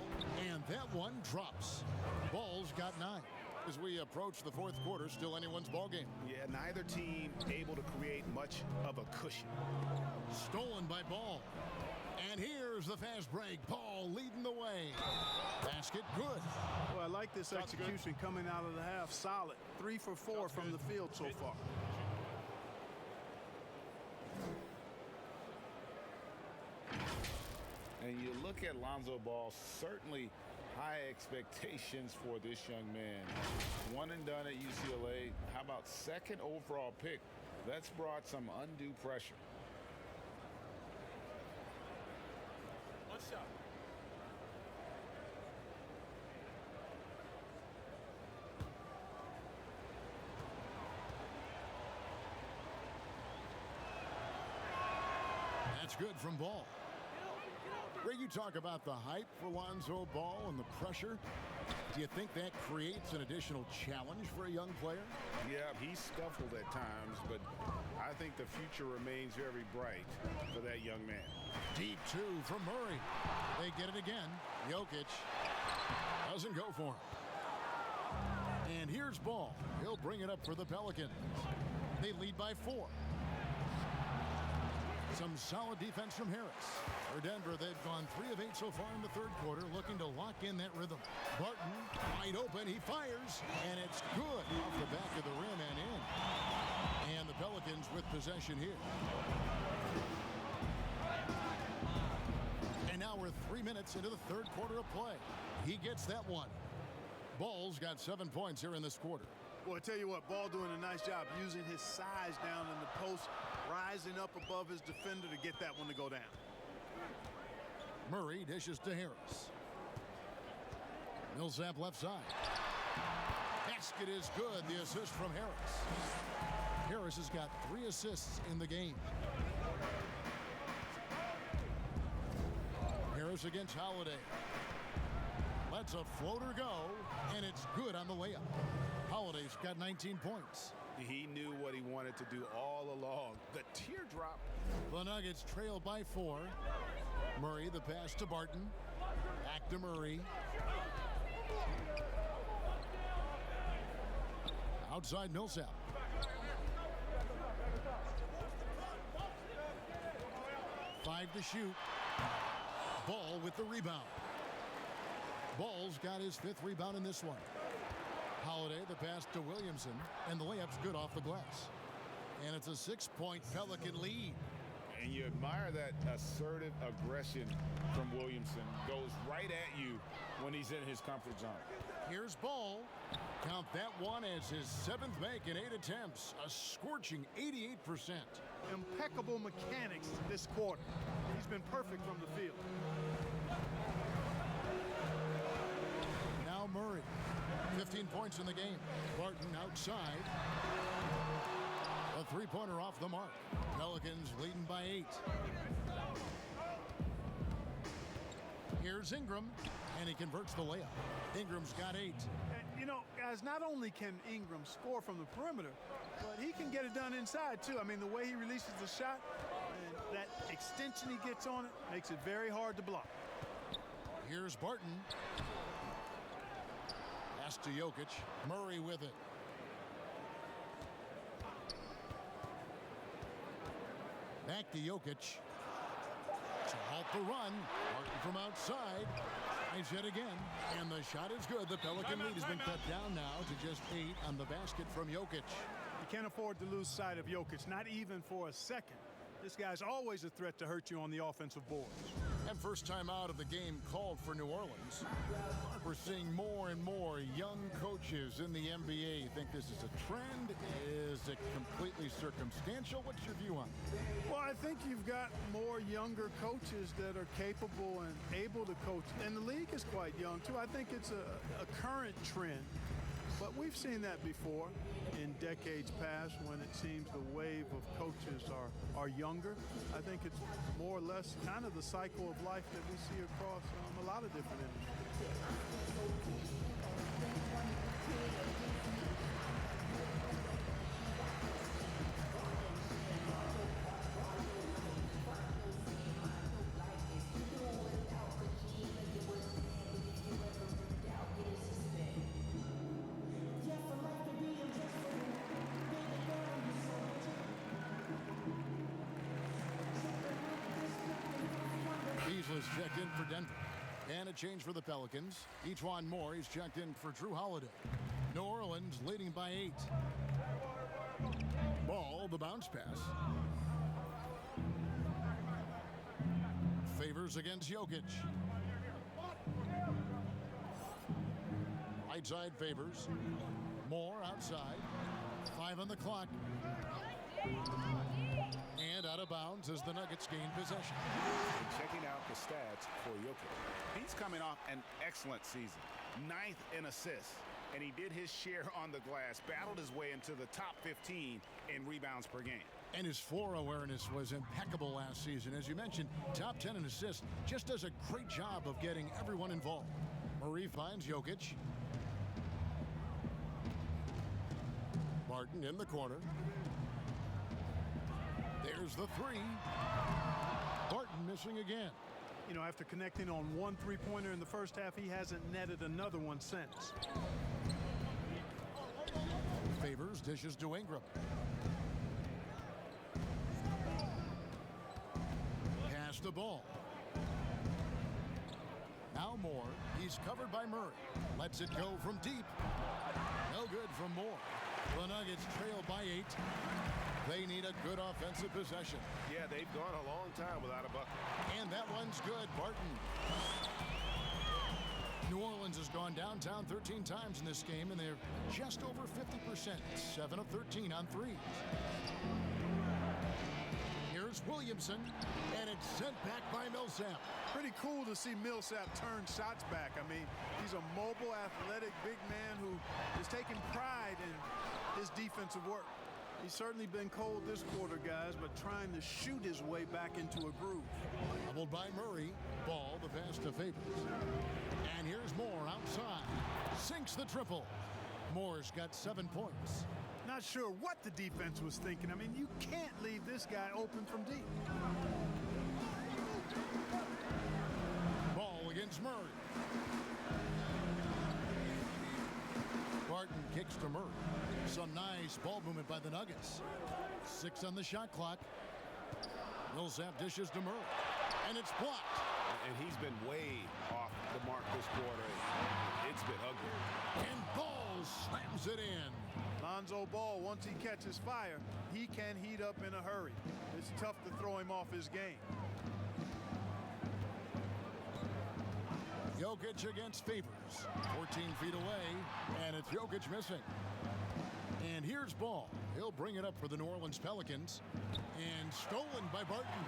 and that one drops. Ball's got 9. As we approach the fourth quarter, still anyone's ball game. Yeah, neither team able to create much of a cushion. Stolen by Ball. And here's the fast break. Ball leading the way. Basket good. Well, I like this execution coming out of the half. Solid. 3 for 4 from the field so far. And you look at Lonzo Ball, certainly high expectations for this young man. One and done at UCLA. How about second overall pick? That's brought some undue pressure. One shot. That's good from Ball. Greg, you talk about the hype for Lonzo Ball and the pressure. Do you think that creates an additional challenge for a young player? Yeah, he's scuffled at times, but I think the future remains very bright for that young man. Deep two from Murray. They get it again. Jokic doesn't go for him. And here's Ball. He'll bring it up for the Pelicans. They lead by 4. Some solid defense from Harris. For Denver, they've gone 3 of 8 so far in the third quarter, looking to lock in that rhythm. Barton, wide open, he fires, and it's good off the back of the rim and in. And the Pelicans with possession here. And now we're 3 minutes into the third quarter of play. He gets that one. Ball's got 7 points here in this quarter. Well, I tell you what, Ball doing a nice job using his size down in the post, rising up above his defender to get that one to go down. Murray dishes to Harris. Millsap left side. Basket is good. The assist from Harris. Harris has got 3 assists in the game. Harris against Holiday. Lets a floater go, and it's good on the layup. Holiday's got 19 points. He knew what he wanted to do all along. The teardrop. The Nuggets trail by 4. Murray, the pass to Barton. Back to Murray. Outside Millsap. Five to shoot. Ball with the rebound. Ball's got his 5th rebound in this one. Holiday, the pass to Williamson, and the layup's good off the glass. And it's a 6-point Pelican lead. And you admire that assertive aggression from Williamson. Goes right at you when he's in his comfort zone. Here's Ball. Count that one as his 7th make in 8 attempts. A scorching 88%. Impeccable mechanics this quarter. He's been perfect from the field. Now Murray. 15 points in the game. Barton outside. A 3-pointer off the mark. Pelicans leading by 8. Here's Ingram, and he converts the layup. Ingram's got 8. And, you know, guys, not only can Ingram score from the perimeter, but he can get it done inside, too. I mean, the way he releases the shot, and that extension he gets on it makes it very hard to block. Here's Barton. Pass to Jokic. Murray with it. Back to Jokic. To halt the run. Barton from outside. Tries yet again. And the shot is good. The Pelican lead has been cut down now to just 8 on the basket from Jokic. You can't afford to lose sight of Jokic, not even for a second. This guy's always a threat to hurt you on the offensive boards. And first time out of the game called for New Orleans. We're seeing more and more young coaches in the NBA. You think this is a trend? Is it completely circumstantial? What's your view on it? Well, I think you've got more younger coaches that are capable and able to coach. And the league is quite young, too. I think it's a current trend. But we've seen that before in decades past when it seems the wave of coaches are younger. I think it's more or less kind of the cycle of life that we see across a lot of different industries. is checked in for Denver. And a change for the Pelicans. Ejuan Moore is checked in for Drew Holiday. New Orleans leading by 8. Ball, the bounce pass. Favors against Jokic. Right side Favors. Moore outside. 5 on the clock. And out of bounds as the Nuggets gain possession. And checking out the stats for Jokic. He's coming off an excellent season. 9th in assists. And he did his share on the glass, battled his way into the top 15 in rebounds per game. And his floor awareness was impeccable last season. As you mentioned, top 10 in assists. Just does a great job of getting everyone involved. Murray finds Jokic. Martin in the corner. There's the 3. Barton missing again. You know, after connecting on 1 3-pointer in the first half, he hasn't netted another one since. Favors dishes to Ingram. Pass the ball. Now Moore. He's covered by Murray. Lets it go from deep. No good from Moore. The Nuggets trail by 8. They need a good offensive possession. Yeah, they've gone a long time without a bucket. And that one's good. Barton. New Orleans has gone downtown 13 times in this game, and they're just over 50%. 7 of 13 on threes. Here's Williamson, and it's sent back by Millsap. Pretty cool to see Millsap turn shots back. I mean, he's a mobile, athletic, big man who is taking pride in his defensive work. He's certainly been cold this quarter, guys, but trying to shoot his way back into a groove. Doubled by Murray. Ball, the pass to Favors. And here's Moore outside. Sinks the triple. Moore's got 7 points. Not sure what the defense was thinking. I mean, you can't leave this guy open from deep. Ball against Murray. Barton kicks to Murray. Some nice ball movement by the Nuggets. 6 on the shot clock. Millsap dishes to Murray. And it's blocked. And he's been way off the mark this quarter. It's been ugly. And Ball slams it in. Lonzo Ball, once he catches fire, he can heat up in a hurry. It's tough to throw him off his game. Jokic against Favors. 14 feet away, and it's Jokic missing. And here's Ball. He'll bring it up for the New Orleans Pelicans. And stolen by Barton.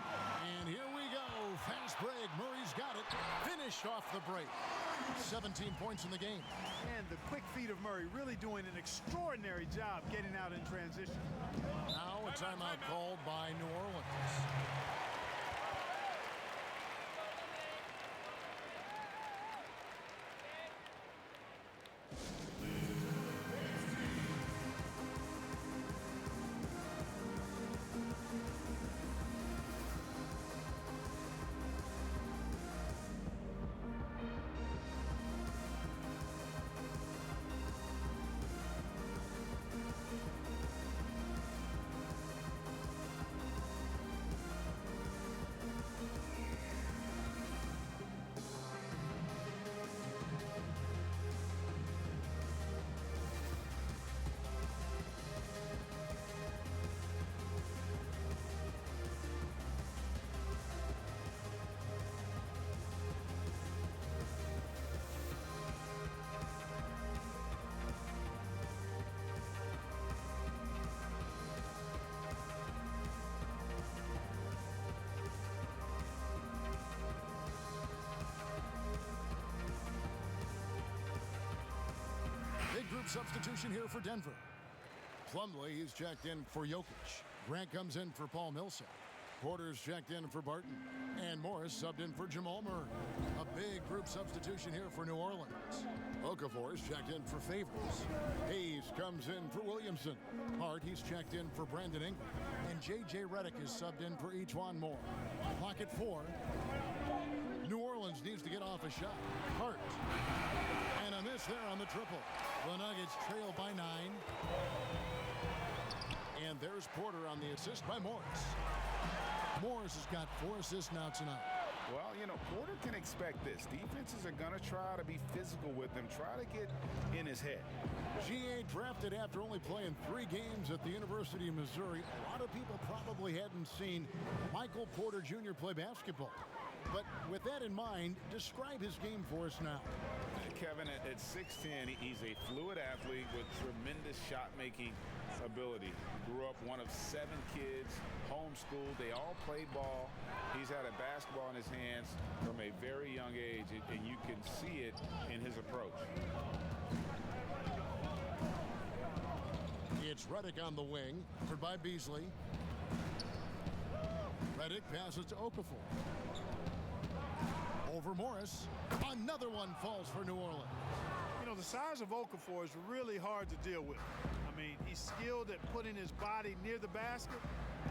And here we go. Fast break. Murray's got it. Finished off the break. 17 points in the game. And the quick feet of Murray really doing an extraordinary job getting out in transition. Now a timeout called by New Orleans. Big group substitution here for Denver. Plumlee is checked in for Jokic. Grant comes in for Paul Millsap. Porter's checked in for Barton. And Morris subbed in for Jamal Murray. A big group substitution here for New Orleans. Okafor is checked in for Favors. Hayes comes in for Williamson. Hart, he's checked in for Brandon Ingram. And J.J. Redick is subbed in for Ejuan Moore. Clock at 4. New Orleans needs to get off a shot. Hart. And a miss there on the triple. The Nuggets trail by 9. And there's Porter on the assist by Morris. Morris has got 4 assists now tonight. Well, you know, Porter can expect this. Defenses are going to try to be physical with him, try to get in his head. GA drafted after only playing 3 games at the University of Missouri. A lot of people probably hadn't seen Michael Porter Jr. play basketball. But with that in mind, describe his game for us now. Kevin, at 6'10", he's a fluid athlete with tremendous shot-making ability. Grew up one of 7 kids, homeschooled. They all played ball. He's had a basketball in his hands from a very young age, and you can see it in his approach. It's Redick on the wing, covered by Beasley. Redick passes to Okafor. Over Morris. Another one falls for New Orleans. You know, the size of Okafor is really hard to deal with. I mean, he's skilled at putting his body near the basket,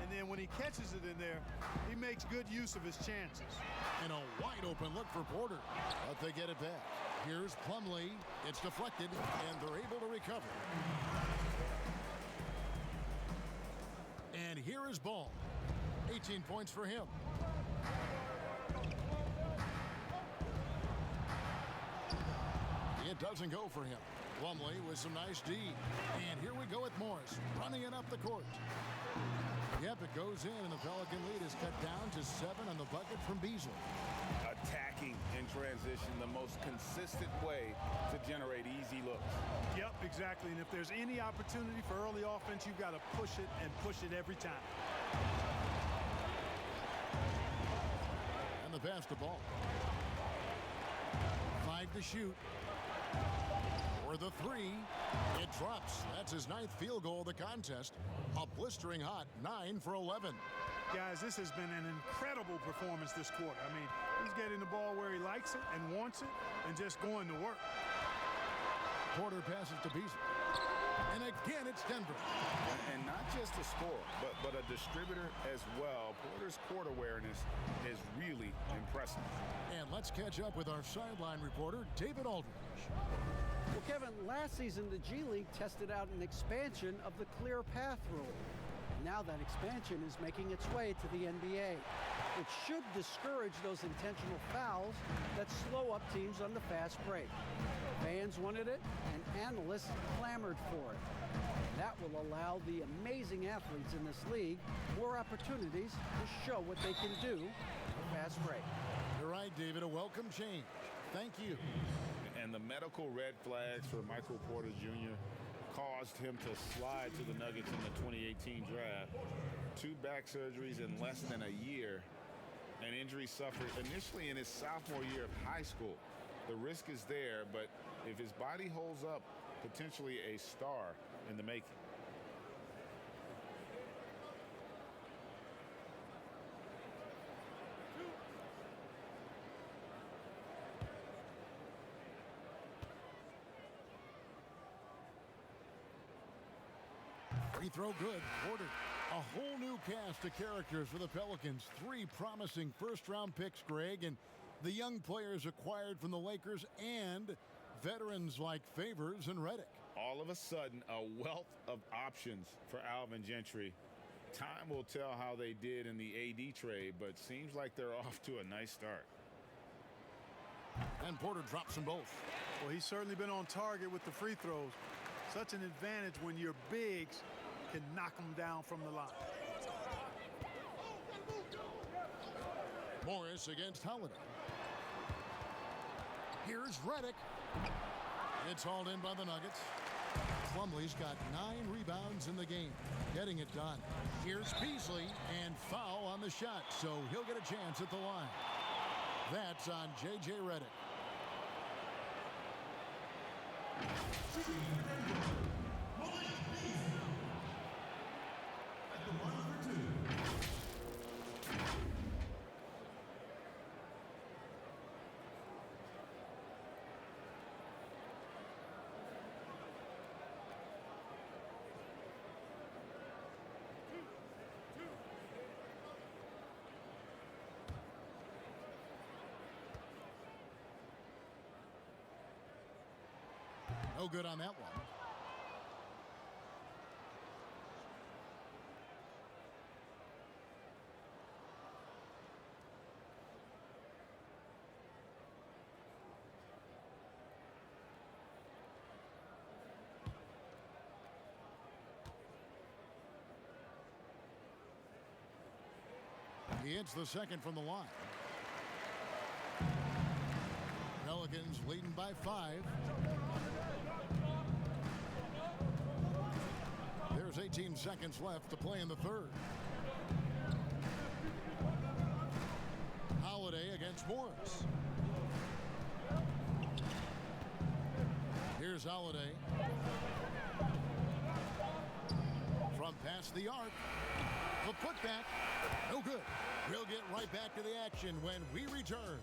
and then when he catches it in there, he makes good use of his chances. And a wide open look for Porter, but they get it back. Here's Plumlee. It's deflected, and they're able to recover. And here is Ball. 18 points for him. It doesn't go for him. Plumlee with some nice D. And here we go with Morris, running it up the court. Yep, it goes in, and the Pelican lead is cut down to 7 on the bucket from Beasley. Attacking in transition, the most consistent way to generate easy looks. Yep, exactly. And if there's any opportunity for early offense, you've got to push it and push it every time. And the basketball. 5 to shoot. For the 3, it drops. That's his 9th field goal of the contest. A blistering hot 9 for 11. Guys, this has been an incredible performance this quarter. I mean, he's getting the ball where he likes it and wants it and just going to work. Porter passes to Beasley. And again, it's Denver. And not just a scorer, but a distributor as well. Porter's court awareness is really impressive. And let's catch up with our sideline reporter, David Aldridge. Well, Kevin, last season the G League tested out an expansion of the clear path rule. Now that expansion is making its way to the NBA. It should discourage those intentional fouls that slow up teams on the fast break. Fans wanted it, and analysts clamored for it. That will allow the amazing athletes in this league more opportunities to show what they can do on the fast break. You're right, David. A welcome change. Thank you. And the medical red flags for Michael Porter Jr. caused him to slide to the Nuggets in the 2018 draft. 2 back surgeries in less than a year. An injury suffered initially in his sophomore year of high school. The risk is there, but if his body holds up, potentially a star in the making. Free throw good. Porter. A whole new cast of characters for the Pelicans. 3 promising first-round picks, Greg, and the young players acquired from the Lakers and veterans like Favors and Redick. All of a sudden, a wealth of options for Alvin Gentry. Time will tell how they did in the AD trade, but seems like they're off to a nice start. And Porter drops them both. Well, he's certainly been on target with the free throws. Such an advantage when your bigs can knock them down from the line. Morris against Holiday. Here's Redick. It's hauled in by the Nuggets. Plumlee's got 9 rebounds in the game, getting it done. Here's Beasley, and foul on the shot, so he'll get a chance at the line. That's on J.J. Redick. No good on that one. He hits the second from the line. Pelicans leading by 5. There's 18 seconds left to play in the third. Holiday against Morris. Here's Holiday. From past the arc. The putback. No good. We'll get right back to the action when we return.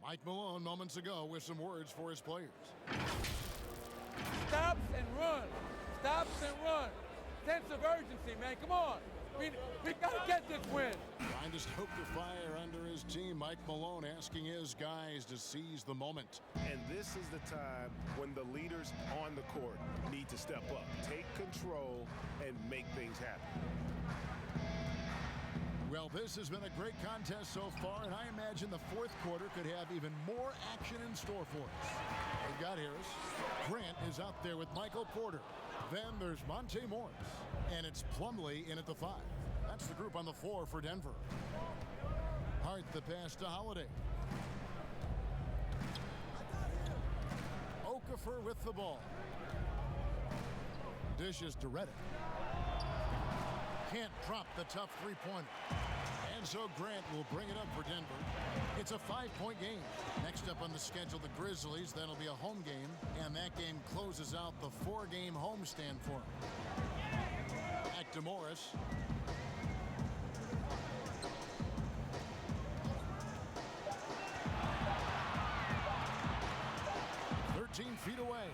Mike Malone moments ago with some words for his players. Stops and run. Stops and run. Sense of urgency, man. Come on. We got to get this win. Trying to stoke the fire under his team. Mike Malone asking his guys to seize the moment. And this is the time when the leaders on the court need to step up, take control, and make things happen. Well, this has been a great contest so far, and I imagine the fourth quarter could have even more action in store for us. They've got Harris. Grant is out there with Michael Porter. Then there's Monte Morris, and it's Plumlee in at the 5. That's the group on the floor for Denver. Hart the pass to Holiday. Okafor with the ball. Dishes to Reddick. Can't drop the tough three-pointer. And so Grant will bring it up for Denver. It's a 5-point game. Next up on the schedule, the Grizzlies. That'll be a home game. And that game closes out the 4-game homestand for them. Back to Morris. Feet away.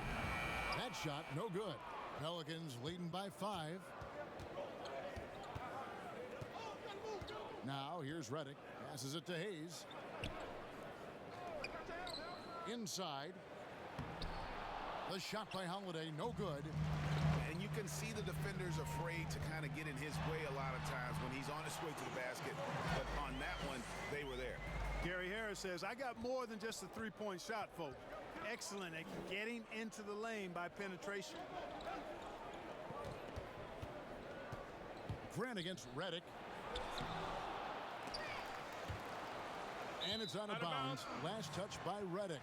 That shot no good. Pelicans leading by 5. Now here's Reddick. Passes it to Hayes. Inside. The shot by Holiday no good. And you can see the defenders afraid to kind of get in his way a lot of times when he's on his way to the basket. But on that one, they were there. Gary Harris says, I got more than just a three-point shot, folks. Excellent at getting into the lane by penetration. Grant against Reddick. And it's out of bounds. Last touch by Reddick.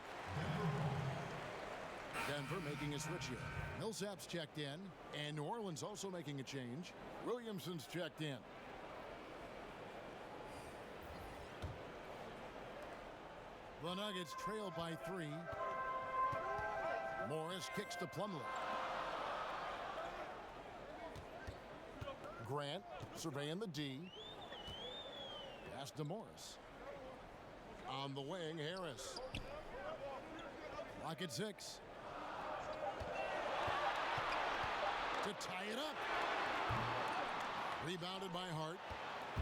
Denver making a switch here. Millsap's checked in, and New Orleans also making a change. Williamson's checked in. The Nuggets trail by 3. Morris kicks to Plumlee. Grant surveying the D. Pass to Morris. On the wing, Harris. Clock at 6. To tie it up. Rebounded by Hart.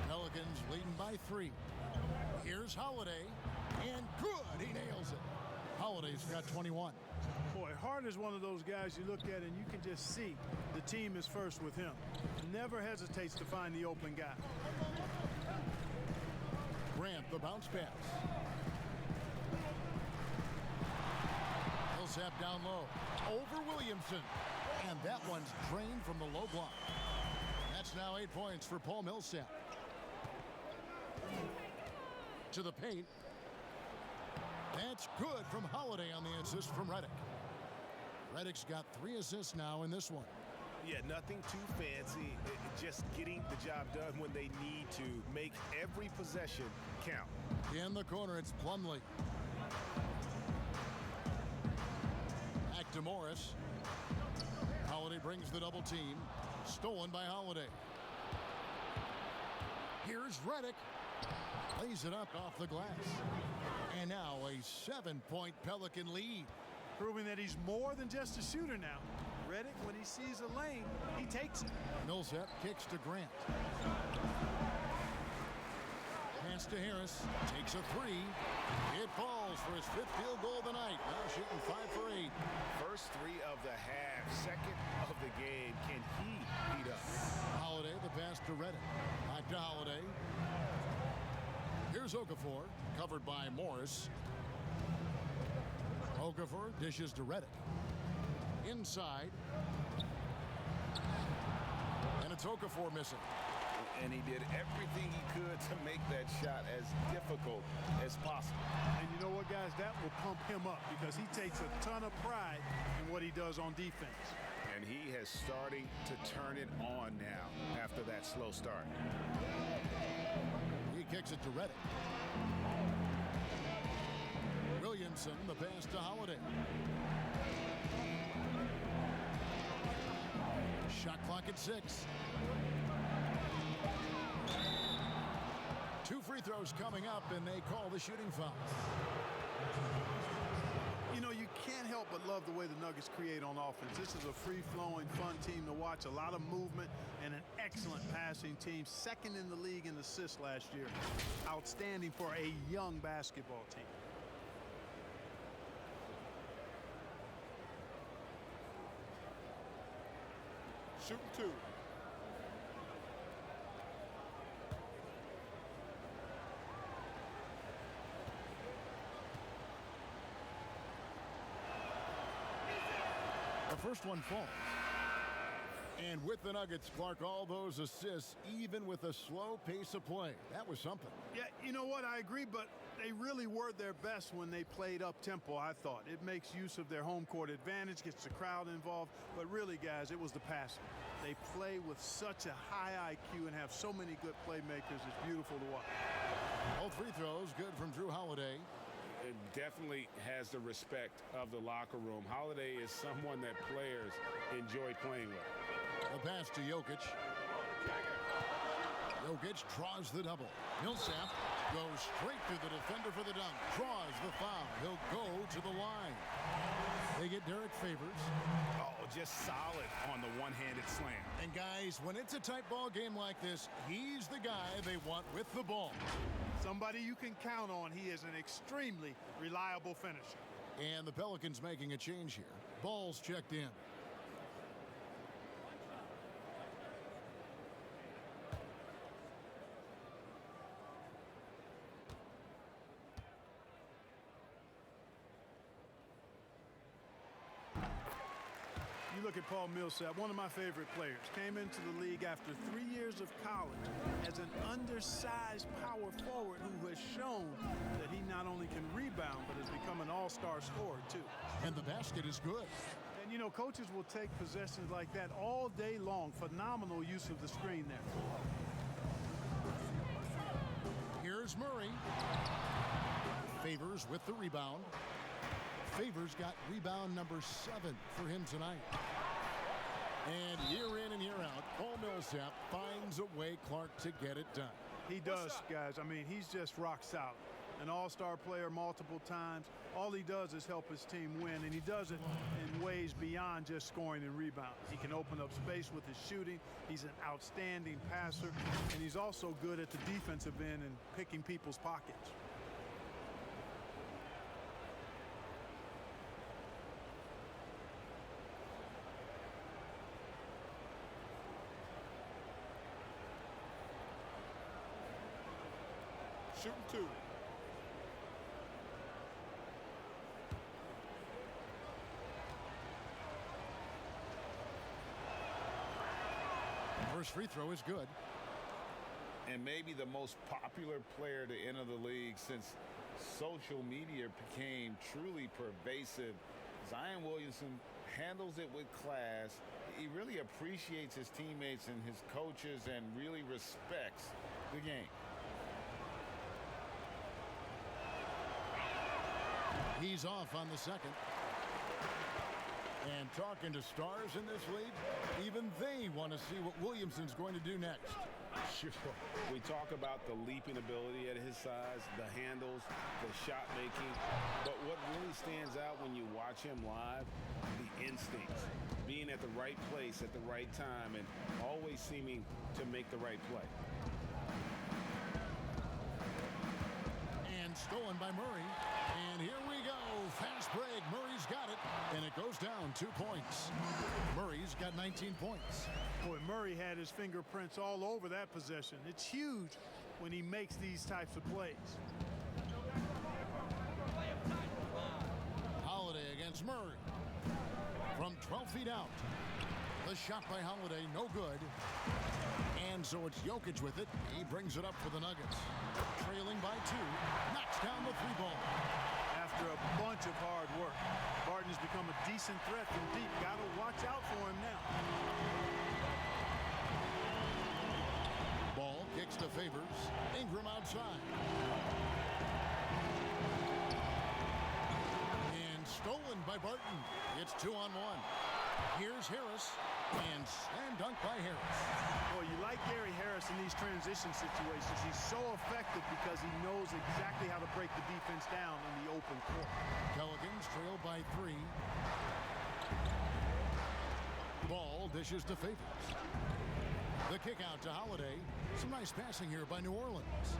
Pelicans leading by 3. Here's Holiday. And good, he nails it. Holiday's got 21. Boy, Hart is one of those guys you look at and you can just see the team is first with him. Never hesitates to find the open guy. Grant, the bounce pass. Millsap down low. Over Williamson. And that one's drained from the low block. That's now 8 points for Paul Millsap. To the paint. That's good from Holiday on the assist from Reddick. Reddick's got 3 assists now in this one. Yeah, nothing too fancy. Just getting the job done when they need to. Make every possession count. In the corner, it's Plumlee. Back to Morris. Holiday brings the double team. Stolen by Holiday. Here's Reddick. Lays it up off the glass. And now a 7-point Pelican lead. proving that he's more than just a shooter now. Reddick, when he sees a lane, he takes it. Millsap kicks to Grant. Pass to Harris. Takes a three. It falls for his 5th field goal of the night. Now shooting 5 for 8. First 3 of the half, second of the game. Can he heat up? Holiday, the pass to Reddick. Back to Holiday. Here's Okafor, covered by Morris. Okafor dishes to Reddick. Inside. And it's Okafor missing. And he did everything he could to make that shot as difficult as possible. And you know what, guys? That will pump him up because he takes a ton of pride in what he does on defense. And he has starting to turn it on now after that slow start. He kicks it to Reddick. Williamson, the pass to Holiday. Shot clock at 6. 2 free throws coming up, and they call the shooting foul. You know, you can't help but love the way the Nuggets create on offense. This is a free-flowing, fun team to watch. A lot of movement and an excellent passing team. 2nd in the league in assists last year. Outstanding for a young basketball team. Shooting 2. The first one falls. And with the Nuggets, Clark, all those assists, even with a slow pace of play. That was something. Yeah, you know what? I agree, but they really were their best when they played up-tempo, I thought. It makes use of their home court advantage, gets the crowd involved. But really, guys, it was the passing. They play with such a high IQ and have so many good playmakers. It's beautiful to watch. Both free throws good from Drew Holiday. It definitely has the respect of the locker room. Holiday is someone that players enjoy playing with. The pass to Jokic. Jokic draws the double. Millsap goes straight through the defender for the dunk. Draws the foul. He'll go to the line. They get Derek Favors. Oh, just solid on the one-handed slam. And guys, when it's a tight ball game like this, he's the guy they want with the ball. Somebody you can count on. He is an extremely reliable finisher. And the Pelicans making a change here. Ball's checked in. You look at Paul Millsap, one of my favorite players. Came into the league after 3 years of college as an undersized power forward who has shown that he not only can rebound, but has become an all-star scorer, too. And the basket is good. And, you know, coaches will take possessions like that all day long. Phenomenal use of the screen there. Here's Murray. Favors with the rebound. Favors got rebound number 7 for him tonight. And year in and year out, Paul Millsap finds a way, Clark, to get it done. He does, guys. I mean, he's just rock solid. An all-star player multiple times. All he does is help his team win, and he does it in ways beyond just scoring and rebounding. He can open up space with his shooting. He's an outstanding passer, and he's also good at the defensive end and picking people's pockets. Shooting 2. First free throw is good. And maybe the most popular player to enter the league since social media became truly pervasive. Zion Williamson handles it with class. He really appreciates his teammates and his coaches and really respects the game. He's off on the second. And talking to stars in this league, even they want to see what Williamson's going to do next. Sure. We talk about the leaping ability at his size, the handles, the shot making. But what really stands out when you watch him live, the instincts. Being at the right place at the right time and always seeming to make the right play. And stolen by Murray. And here we go. Fast break. Murray's got it. And it goes down 2 points. Murray's got 19 points. Boy, Murray had his fingerprints all over that possession. It's huge when he makes these types of plays. Holiday against Murray. From 12 feet out. The shot by Holiday, no good. And so it's Jokic with it. He brings it up for the Nuggets. Trailing by 2. Knocks down the 3-ball. After a bunch of hard work, Barton's become a decent threat from deep. Got to watch out for him now. Ball kicks to Favors. Ingram outside. And stolen by Barton. It's 2-on-1. Here's Harris. And slam dunk by Harris. Well, you like Gary Harris in these transition situations. He's so effective because he knows exactly how to break the defense down in the open court. Pelicans trail by 3. Ball dishes to Favors. The kick out to Holiday. Some nice passing here by New Orleans.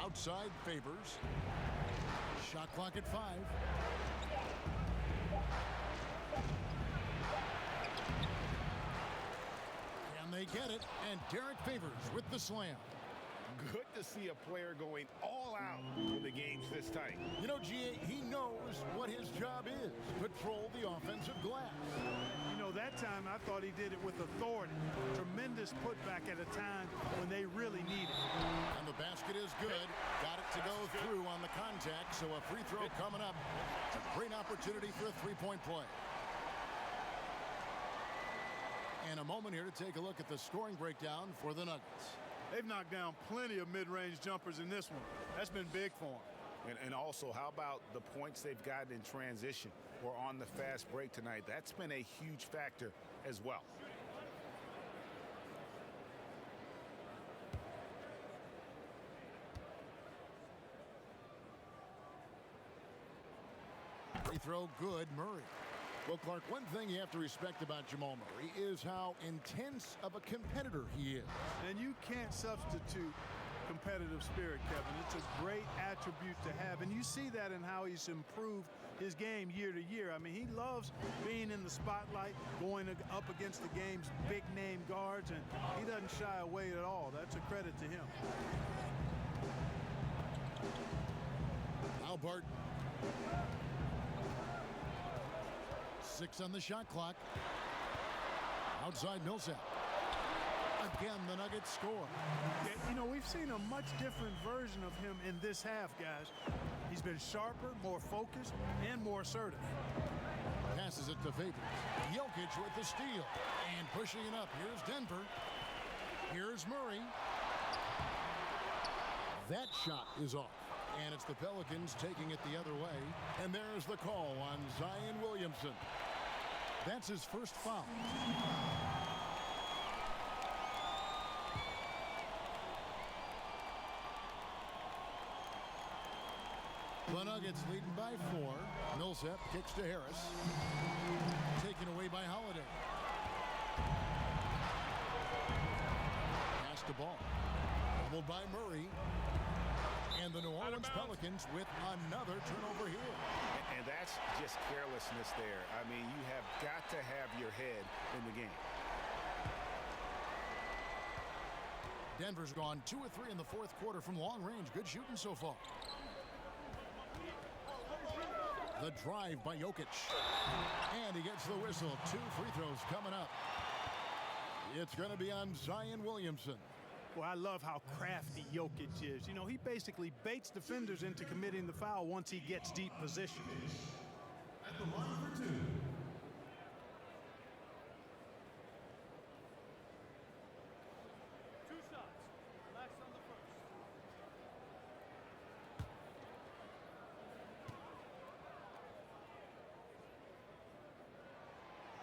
Outside Favors. Shot clock at 5. They get it, and Derek Favors with the slam. Good to see a player going all out when the game's this tight. You know, G.A., he knows what his job is. Control the offensive glass. You know, that time I thought he did it with authority. Tremendous putback at a time when they really need it. And the basket is good. Got it to go through on the contact, so a free throw coming up. It's a great opportunity for a three-point play. And a moment here to take a look at the scoring breakdown for the Nuggets. They've knocked down plenty of mid-range jumpers in this one. That's been big for them. And also, how about the points they've gotten in transition or on the fast break tonight? That's been a huge factor as well. Free throw good, Murray. Well, Clark, one thing you have to respect about Jamal Murray is how intense of a competitor he is. And you can't substitute competitive spirit, Kevin. It's a great attribute to have, and you see that in how he's improved his game year to year. I mean, he loves being in the spotlight, going up against the game's big-name guards, and he doesn't shy away at all. That's a credit to him. Albert. 6 on the shot clock. Outside Millsap. Again, the Nuggets score. Yeah, you know, we've seen a much different version of him in this half, guys. He's been sharper, more focused, and more assertive. Passes it to Favors. Jokic with the steal. And pushing it up. Here's Denver. Here's Murray. That shot is off. And it's the Pelicans taking it the other way. And there's the call on Zion Williamson. That's his first foul. The Nuggets leading by 4. Millsap kicks to Harris. Taken away by Holiday. Pass the ball. Fumbled by Murray. And the New Orleans Pelicans with another turnover here. And that's just carelessness there. I mean, you have got to have your head in the game. Denver's gone 2 of 3 in the fourth quarter from long range. Good shooting so far. The drive by Jokic. And he gets the whistle. 2 free throws coming up. It's going to be on Zion Williamson. Well, I love how crafty Jokic is. You know, he basically baits defenders into committing the foul once he gets deep position. At the line for 2.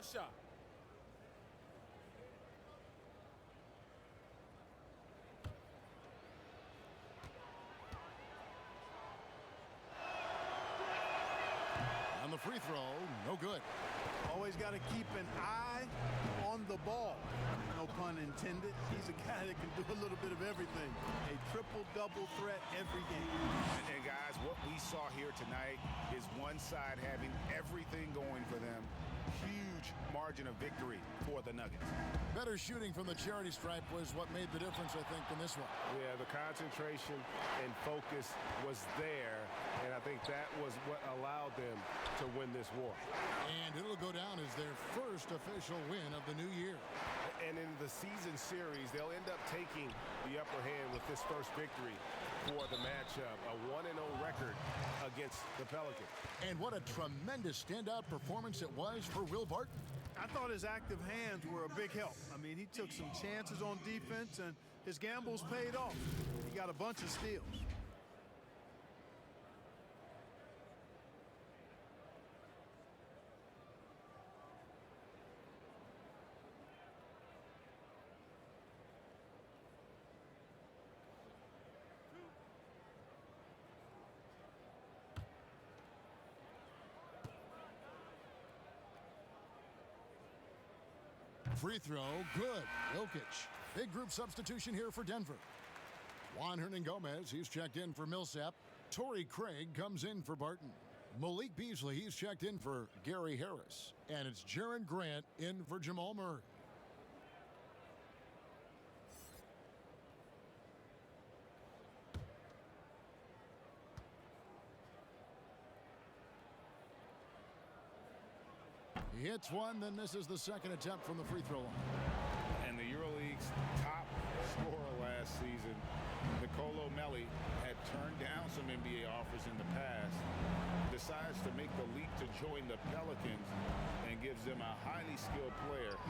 One shot. On the free throw, no good. Always got to keep an eye on the ball. No pun intended. He's a guy that can do a little bit of everything. A triple-double threat every game. And guys, what we saw here tonight is one side having everything going for them. Huge margin of victory for the Nuggets. Better shooting from the charity stripe was what made the difference, I think, in this one. Yeah, the concentration and focus was there, and I think that was what allowed them to win this war. And it'll go down as their first official win of the new year. And in the season series, they'll end up taking the upper hand with this first victory for the matchup, a 1-0 record against the Pelicans. And what a tremendous standout performance it was for Will Barton. I thought his active hands were a big help. I mean, he took some chances on defense, and his gambles paid off. He got a bunch of steals. Free throw, good. Jokic. Big group substitution here for Denver. Juan Hernan-Gomez, he's checked in for Millsap. Torrey Craig comes in for Barton. Malik Beasley, he's checked in for Gary Harris. And it's Jaren Grant in for Jamal Murray. He hits one, then this is the second attempt from the free throw line. And the EuroLeague's top scorer last season, Nicolo Melli, had turned down some NBA offers in the past, decides to make the leap to join the Pelicans, and gives them a highly skilled player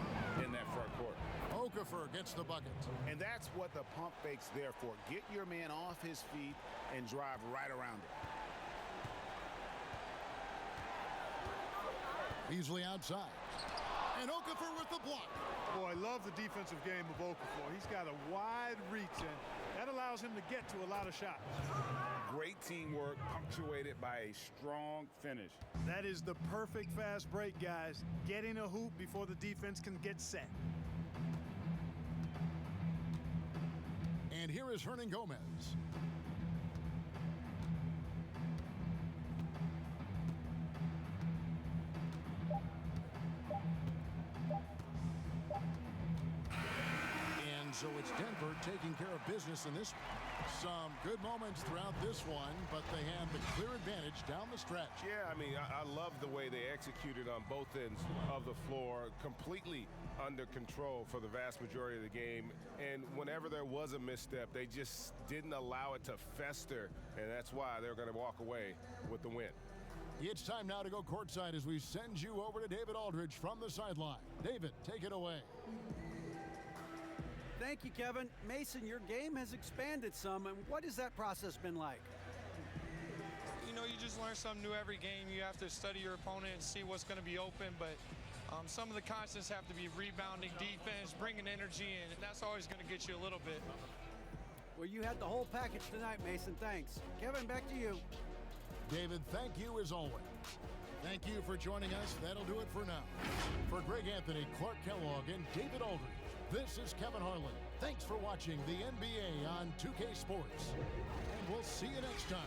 in that front court. Okafor gets the bucket. And that's what the pump fake's there for. Get your man off his feet and drive right around it. Beasley outside. And Okafor with the block. Boy, I love the defensive game of Okafor. He's got a wide reach, and that allows him to get to a lot of shots. Great teamwork punctuated by a strong finish. That is the perfect fast break, guys. Getting a hoop before the defense can get set. And here is Hernan-Gomez. So it's Denver taking care of business in this one. Some good moments throughout this one, but they have the clear advantage down the stretch. Yeah, I mean, I love the way they executed on both ends of the floor, completely under control for the vast majority of the game. And whenever there was a misstep, they just didn't allow it to fester, and that's why they're going to walk away with the win. It's time now to go courtside as we send you over to David Aldridge from the sideline. David, take it away. Thank you, Kevin. Mason, your game has expanded some, and what has that process been like? You know, you just learn something new every game. You have to study your opponent and see what's going to be open, but some of the constants have to be rebounding, defense, bringing energy in, and that's always going to get you a little bit. Well, you had the whole package tonight, Mason. Thanks. Kevin, back to you. David, thank you as always. Thank you for joining us. That'll do it for now. For Greg Anthony, Clark Kellogg, and David Aldridge, this is Kevin Harlan. Thanks for watching the NBA on 2K Sports. And we'll see you next time.